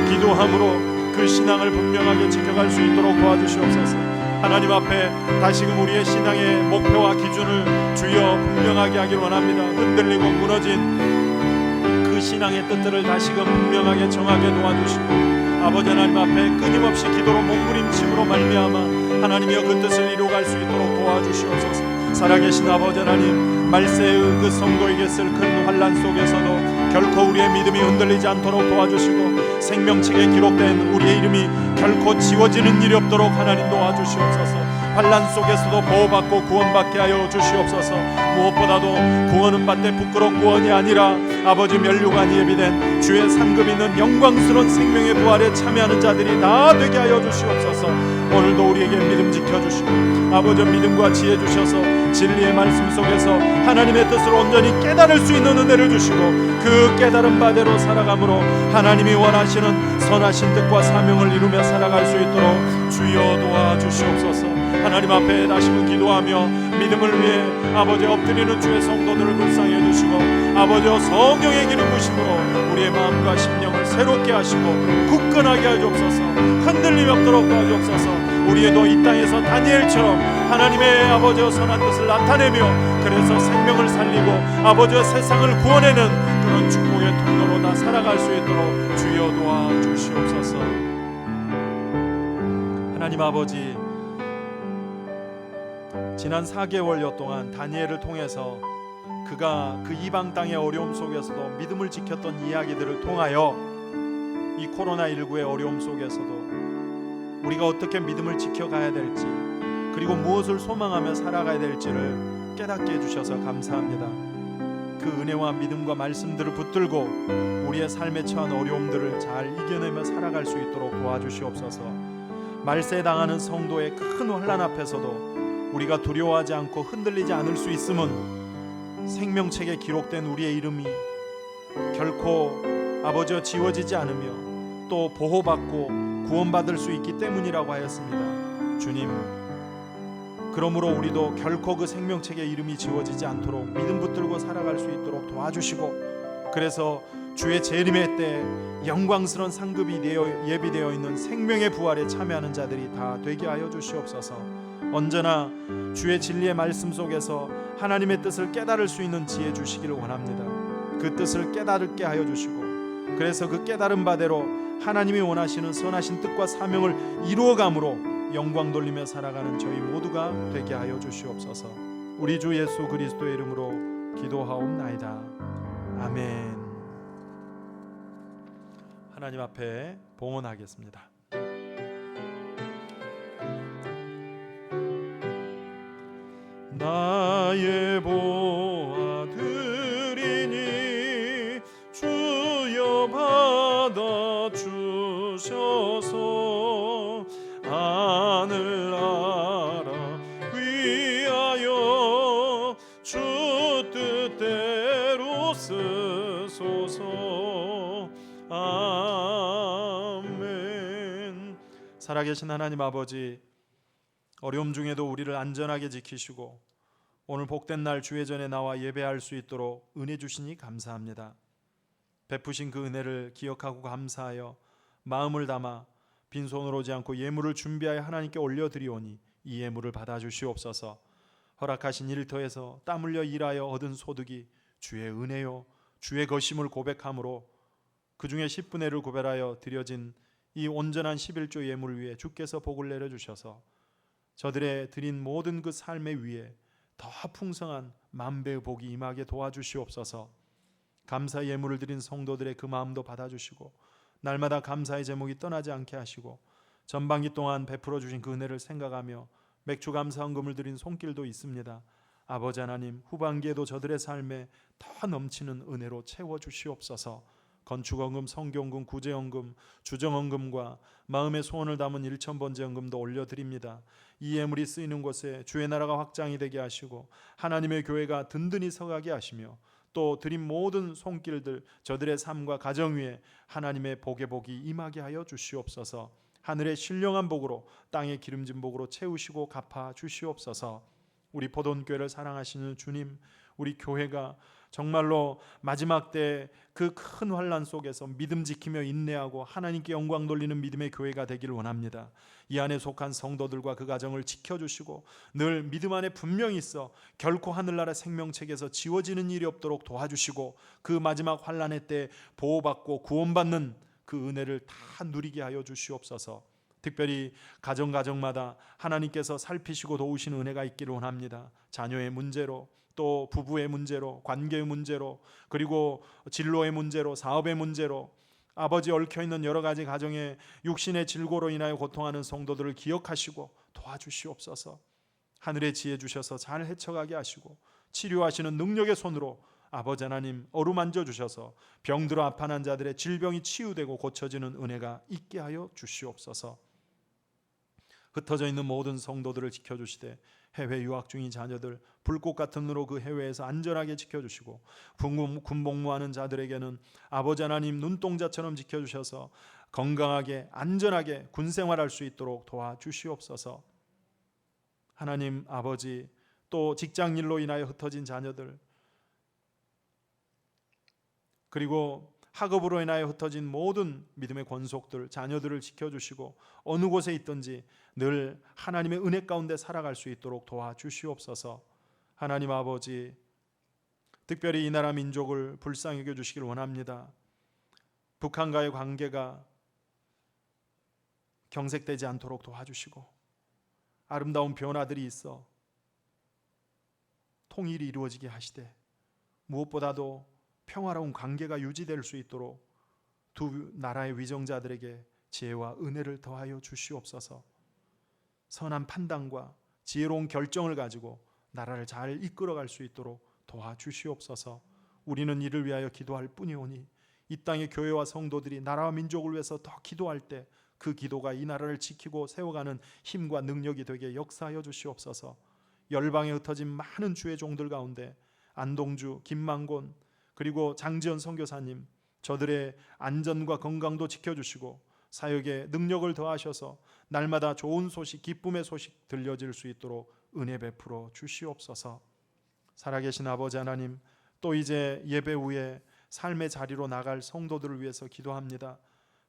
기도함으로 그 신앙을 분명하게 지켜갈 수 있도록 도와주시옵소서. 하나님 앞에 다시금 우리의 신앙의 목표와 기준을 주여 분명하게 하길 원합니다. 흔들리고 무너진 그 신앙의 뜻들을 다시금 분명하게 정하게 도와주시고, 아버지 하나님 앞에 끊임없이 기도로 몸부림침으로 말미암아 하나님이여 그 뜻을 이루어갈 수 있도록 도와주시옵소서. 살아계신 아버지 하나님, 말세의 그 성도에게 있을 큰 환난 속에서도 결코 우리의 믿음이 흔들리지 않도록 도와주시고, 생명책에 기록된 우리의 이름이 결코 지워지는 일이 없도록 하나님 도와주시옵소서. 환난 속에서도 보호받고 구원받게 하여 주시옵소서. 무엇보다도 구원은 받되 부끄러운 구원이 아니라 아버지 면류관이 예비된 주의 상급 있는 영광스러운 생명의 부활에 참여하는 자들이 다 되게 하여 주시옵소서. 오늘도 우리에게 믿음 지켜주시고 아버지 믿음과 지혜 주셔서 진리의 말씀 속에서 하나님의 뜻을 온전히 깨달을 수 있는 은혜를 주시고, 그 깨달은 바대로 살아감으로 하나님이 원하시는 선하신 뜻과 사명을 이루며 살아갈 수 있도록 주여 도와주시옵소서. 하나님 앞에 다시금 기도하며 믿음을 위해 아버지 엎드리는 주의 성도들을 불쌍히 해주시고, 아버지여 성령의 기름 부심으로 우리의 마음과 심령을 새롭게 하시고 굳건하게 하시옵소서. 흔들림 없도록 도와주옵소서. 우리에도 이 땅에서 다니엘처럼 하나님의 아버지여 선한 뜻을 나타내며 그래서 생명을 살리고 아버지여 세상을 구원해내는 그런 축복의 통로로 다 살아갈 수 있도록 주여 도와주시옵소서. 하나님 아버지, 지난 4개월여 동안 다니엘을 통해서 그가 그 이방 땅의 어려움 속에서도 믿음을 지켰던 이야기들을 통하여 이 코로나19의 어려움 속에서도 우리가 어떻게 믿음을 지켜가야 될지, 그리고 무엇을 소망하며 살아가야 될지를 깨닫게 해주셔서 감사합니다. 그 은혜와 믿음과 말씀들을 붙들고 우리의 삶에 처한 어려움들을 잘 이겨내며 살아갈 수 있도록 도와주시옵소서. 말세 당하는 성도의 큰 환난 앞에서도 우리가 두려워하지 않고 흔들리지 않을 수 있음은 생명책에 기록된 우리의 이름이 결코 아버지여 지워지지 않으며 또 보호받고 구원받을 수 있기 때문이라고 하였습니다. 주님, 그러므로 우리도 결코 그 생명책의 이름이 지워지지 않도록 믿음 붙들고 살아갈 수 있도록 도와주시고, 그래서 주의 재림의 때 영광스러운 상급이 예비되어 있는 생명의 부활에 참여하는 자들이 다 되게 하여 주시옵소서. 언제나 주의 진리의 말씀 속에서 하나님의 뜻을 깨달을 수 있는 지혜 주시기를 원합니다. 그 뜻을 깨달게 하여 주시고, 그래서 그 깨달은 바대로 하나님이 원하시는 선하신 뜻과 사명을 이루어감으로 영광 돌리며 살아가는 저희 모두가 되게 하여 주시옵소서. 우리 주 예수 그리스도의 이름으로 기도하옵나이다. 아멘. 하나님 앞에 봉헌하겠습니다. 나의 보아들이니 주여 받아 주셔서 하늘나라 아멘. 살아계신 하나님 아버지, 어려움 중에도 우리를 안전하게 지키시고 오늘 복된 날 주의 전에 나와 예배할 수 있도록 은혜 주시니 감사합니다. 베푸신 그 은혜를 기억하고 감사하여 마음을 담아 빈손으로 오지 않고 예물을 준비하여 하나님께 올려드리오니 이 예물을 받아주시옵소서. 허락하신 일터에서 땀 흘려 일하여 얻은 소득이 주의 은혜요 주의 것임을 고백함으로 그 중에 10분의 1을 구별하여 드려진 이 온전한 11조 예물을 위해 주께서 복을 내려주셔서 저들의 드린 모든 그 삶의 위에 더 풍성한 만배의 복이 임하게 도와주시옵소서. 감사 예물을 드린 성도들의 그 마음도 받아주시고 날마다 감사의 제목이 떠나지 않게 하시고 전반기 동안 베풀어 주신 그 은혜를 생각하며 맥주 감사 헌금을 드린 손길도 있습니다. 아버지 하나님, 후반기에도 저들의 삶에 더 넘치는 은혜로 채워주시옵소서. 건축헌금, 성경금, 구제헌금, 주정헌금과 마음의 소원을 담은 1,000번제헌금도 올려드립니다. 이 예물이 쓰이는 곳에 주의 나라가 확장이 되게 하시고 하나님의 교회가 든든히 서가게 하시며 또 드린 모든 손길들 저들의 삶과 가정 위에 하나님의 복의 복이 임하게 하여 주시옵소서. 하늘의 신령한 복으로 땅의 기름진 복으로 채우시고 갚아 주시옵소서. 우리 포돈교회를 사랑하시는 주님, 우리 교회가 정말로 마지막 때 그 큰 환난 속에서 믿음 지키며 인내하고 하나님께 영광 돌리는 믿음의 교회가 되기를 원합니다. 이 안에 속한 성도들과 그 가정을 지켜주시고 늘 믿음 안에 분명히 있어 결코 하늘나라 생명책에서 지워지는 일이 없도록 도와주시고 그 마지막 환난의 때 보호받고 구원받는 그 은혜를 다 누리게 하여 주시옵소서. 특별히 가정마다 하나님께서 살피시고 도우시는 은혜가 있기를 원합니다. 자녀의 문제로, 또 부부의 문제로, 관계의 문제로, 그리고 진로의 문제로, 사업의 문제로, 아버지 얽혀있는 여러 가지 가정의 육신의 질고로 인하여 고통하는 성도들을 기억하시고 도와주시옵소서. 하늘의 지혜 주셔서 잘 헤쳐가게 하시고 치료하시는 능력의 손으로 아버지 하나님 어루만져 주셔서 병들어 아파난 자들의 질병이 치유되고 고쳐지는 은혜가 있게 하여 주시옵소서. 흩어져 있는 모든 성도들을 지켜주시되 해외 유학 중인 자녀들 불꽃 같은 눈으로 그 해외에서 안전하게 지켜주시고 군복무하는 자들에게는 아버지 하나님 눈동자처럼 지켜주셔서 건강하게 안전하게 군생활할 수 있도록 도와주시옵소서. 하나님 아버지, 또 직장일로 인하여 흩어진 자녀들, 그리고 학업으로 인하여 흩어진 모든 믿음의 권속들, 자녀들을 지켜주시고 어느 곳에 있든지 늘 하나님의 은혜 가운데 살아갈 수 있도록 도와주시옵소서. 하나님 아버지, 특별히 이 나라 민족을 불쌍히 여겨주시길 원합니다. 북한과의 관계가 경색되지 않도록 도와주시고 아름다운 변화들이 있어 통일이 이루어지게 하시되 무엇보다도 평화로운 관계가 유지될 수 있도록 두 나라의 위정자들에게 지혜와 은혜를 더하여 주시옵소서. 선한 판단과 지혜로운 결정을 가지고 나라를 잘 이끌어갈 수 있도록 도와주시옵소서. 우리는 이를 위하여 기도할 뿐이오니 이 땅의 교회와 성도들이 나라와 민족을 위해서 더 기도할 때 그 기도가 이 나라를 지키고 세워가는 힘과 능력이 되게 역사하여 주시옵소서. 열방에 흩어진 많은 주의 종들 가운데 안동주, 김만곤, 그리고 장지연 선교사님, 저들의 안전과 건강도 지켜주시고 사역에 능력을 더하셔서 날마다 좋은 소식, 기쁨의 소식 들려질 수 있도록 은혜 베풀어 주시옵소서. 살아계신 아버지 하나님, 또 이제 예배 후에 삶의 자리로 나갈 성도들을 위해서 기도합니다.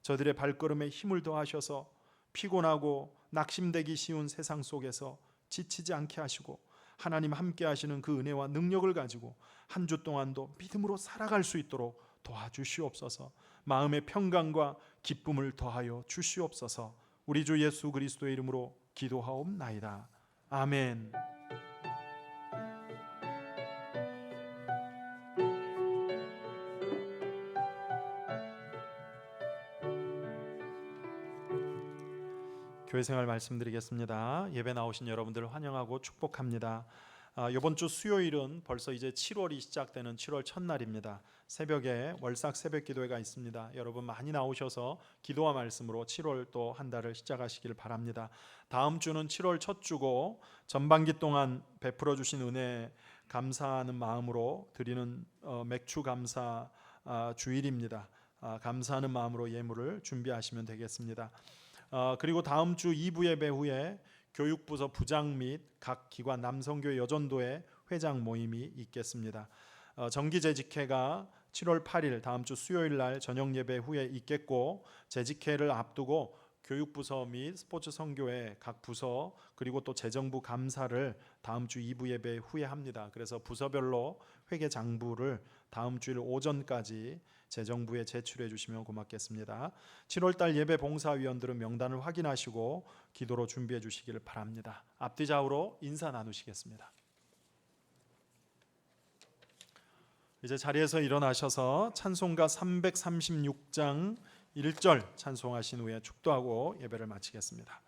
저들의 발걸음에 힘을 더하셔서 피곤하고 낙심되기 쉬운 세상 속에서 지치지 않게 하시고 하나님 함께 하시는 그 은혜와 능력을 가지고 한 주 동안도 믿음으로 살아갈 수 있도록 도와주시옵소서. 마음의 평강과 기쁨을 더하여 주시옵소서. 우리 주 예수 그리스도의 이름으로 기도하옵나이다. 아멘. 교회생활 말씀드리겠습니다. 예배 나오신 여러분들을 환영하고 축복합니다. 이번 주 수요일은 벌써 이제 7월이 시작되는 7월 첫날입니다. 새벽에 월삭 새벽 기도회가 있습니다. 여러분 많이 나오셔서 기도와 말씀으로 7월 또 한 달을 시작하시길 바랍니다. 다음 주는 7월 첫 주고 전반기 동안 베풀어 주신 은혜 감사하는 마음으로 드리는 맥주 감사 주일입니다. 감사하는 마음으로 예물을 준비하시면 되겠습니다. 그리고 다음 주 2부 예배 후에 교육부서 부장 및 각 기관 남성교회 여전도회 회장 모임이 있겠습니다. 정기재직회가 7월 8일 다음 주 수요일 날 저녁 예배 후에 있겠고, 재직회를 앞두고 교육부서 및 스포츠 선교회 각 부서 그리고 또 재정부 감사를 다음 주 2부 예배 후에 합니다. 그래서 부서별로 회계 장부를 다음 주일 오전까지 재정부에 제출해 주시면 고맙겠습니다. 7월 달 예배 봉사위원들은 명단을 확인하시고 기도로 준비해 주시기를 바랍니다. 앞뒤 좌우로 인사 나누시겠습니다. 이제 자리에서 일어나셔서 찬송가 336장 1절 찬송하신 후에 축도하고 예배를 마치겠습니다.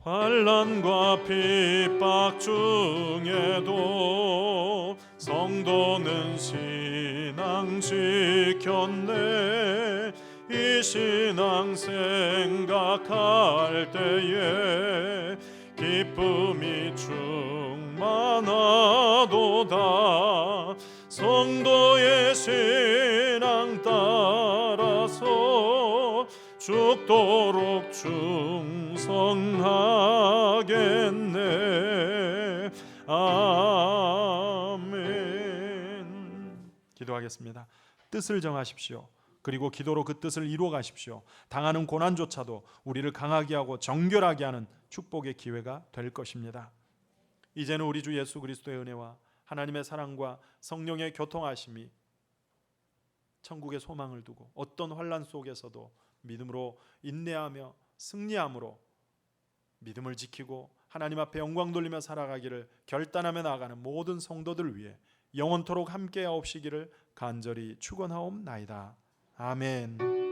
환난과 핍박 중에도 성도는 신앙 지켰네. 이 신앙 생각할 때에 기쁨이 충만하도다. 성도의 신앙 따라서 죽도록 충성하겠네. 아멘. 기도하겠습니다. 뜻을 정하십시오. 그리고 기도로 그 뜻을 이루어 가십시오. 당하는 고난조차도 우리를 강하게 하고 정결하게 하는 축복의 기회가 될 것입니다. 이제는 우리 주 예수 그리스도의 은혜와 하나님의 사랑과 성령의 교통하심이 천국의 소망을 두고 어떤 환난 속에서도 믿음으로 인내하며 승리함으로 믿음을 지키고 하나님 앞에 영광 돌리며 살아가기를 결단하며 나아가는 모든 성도들 위해 영원토록 함께하옵시기를 간절히 축원하옵나이다. 아멘.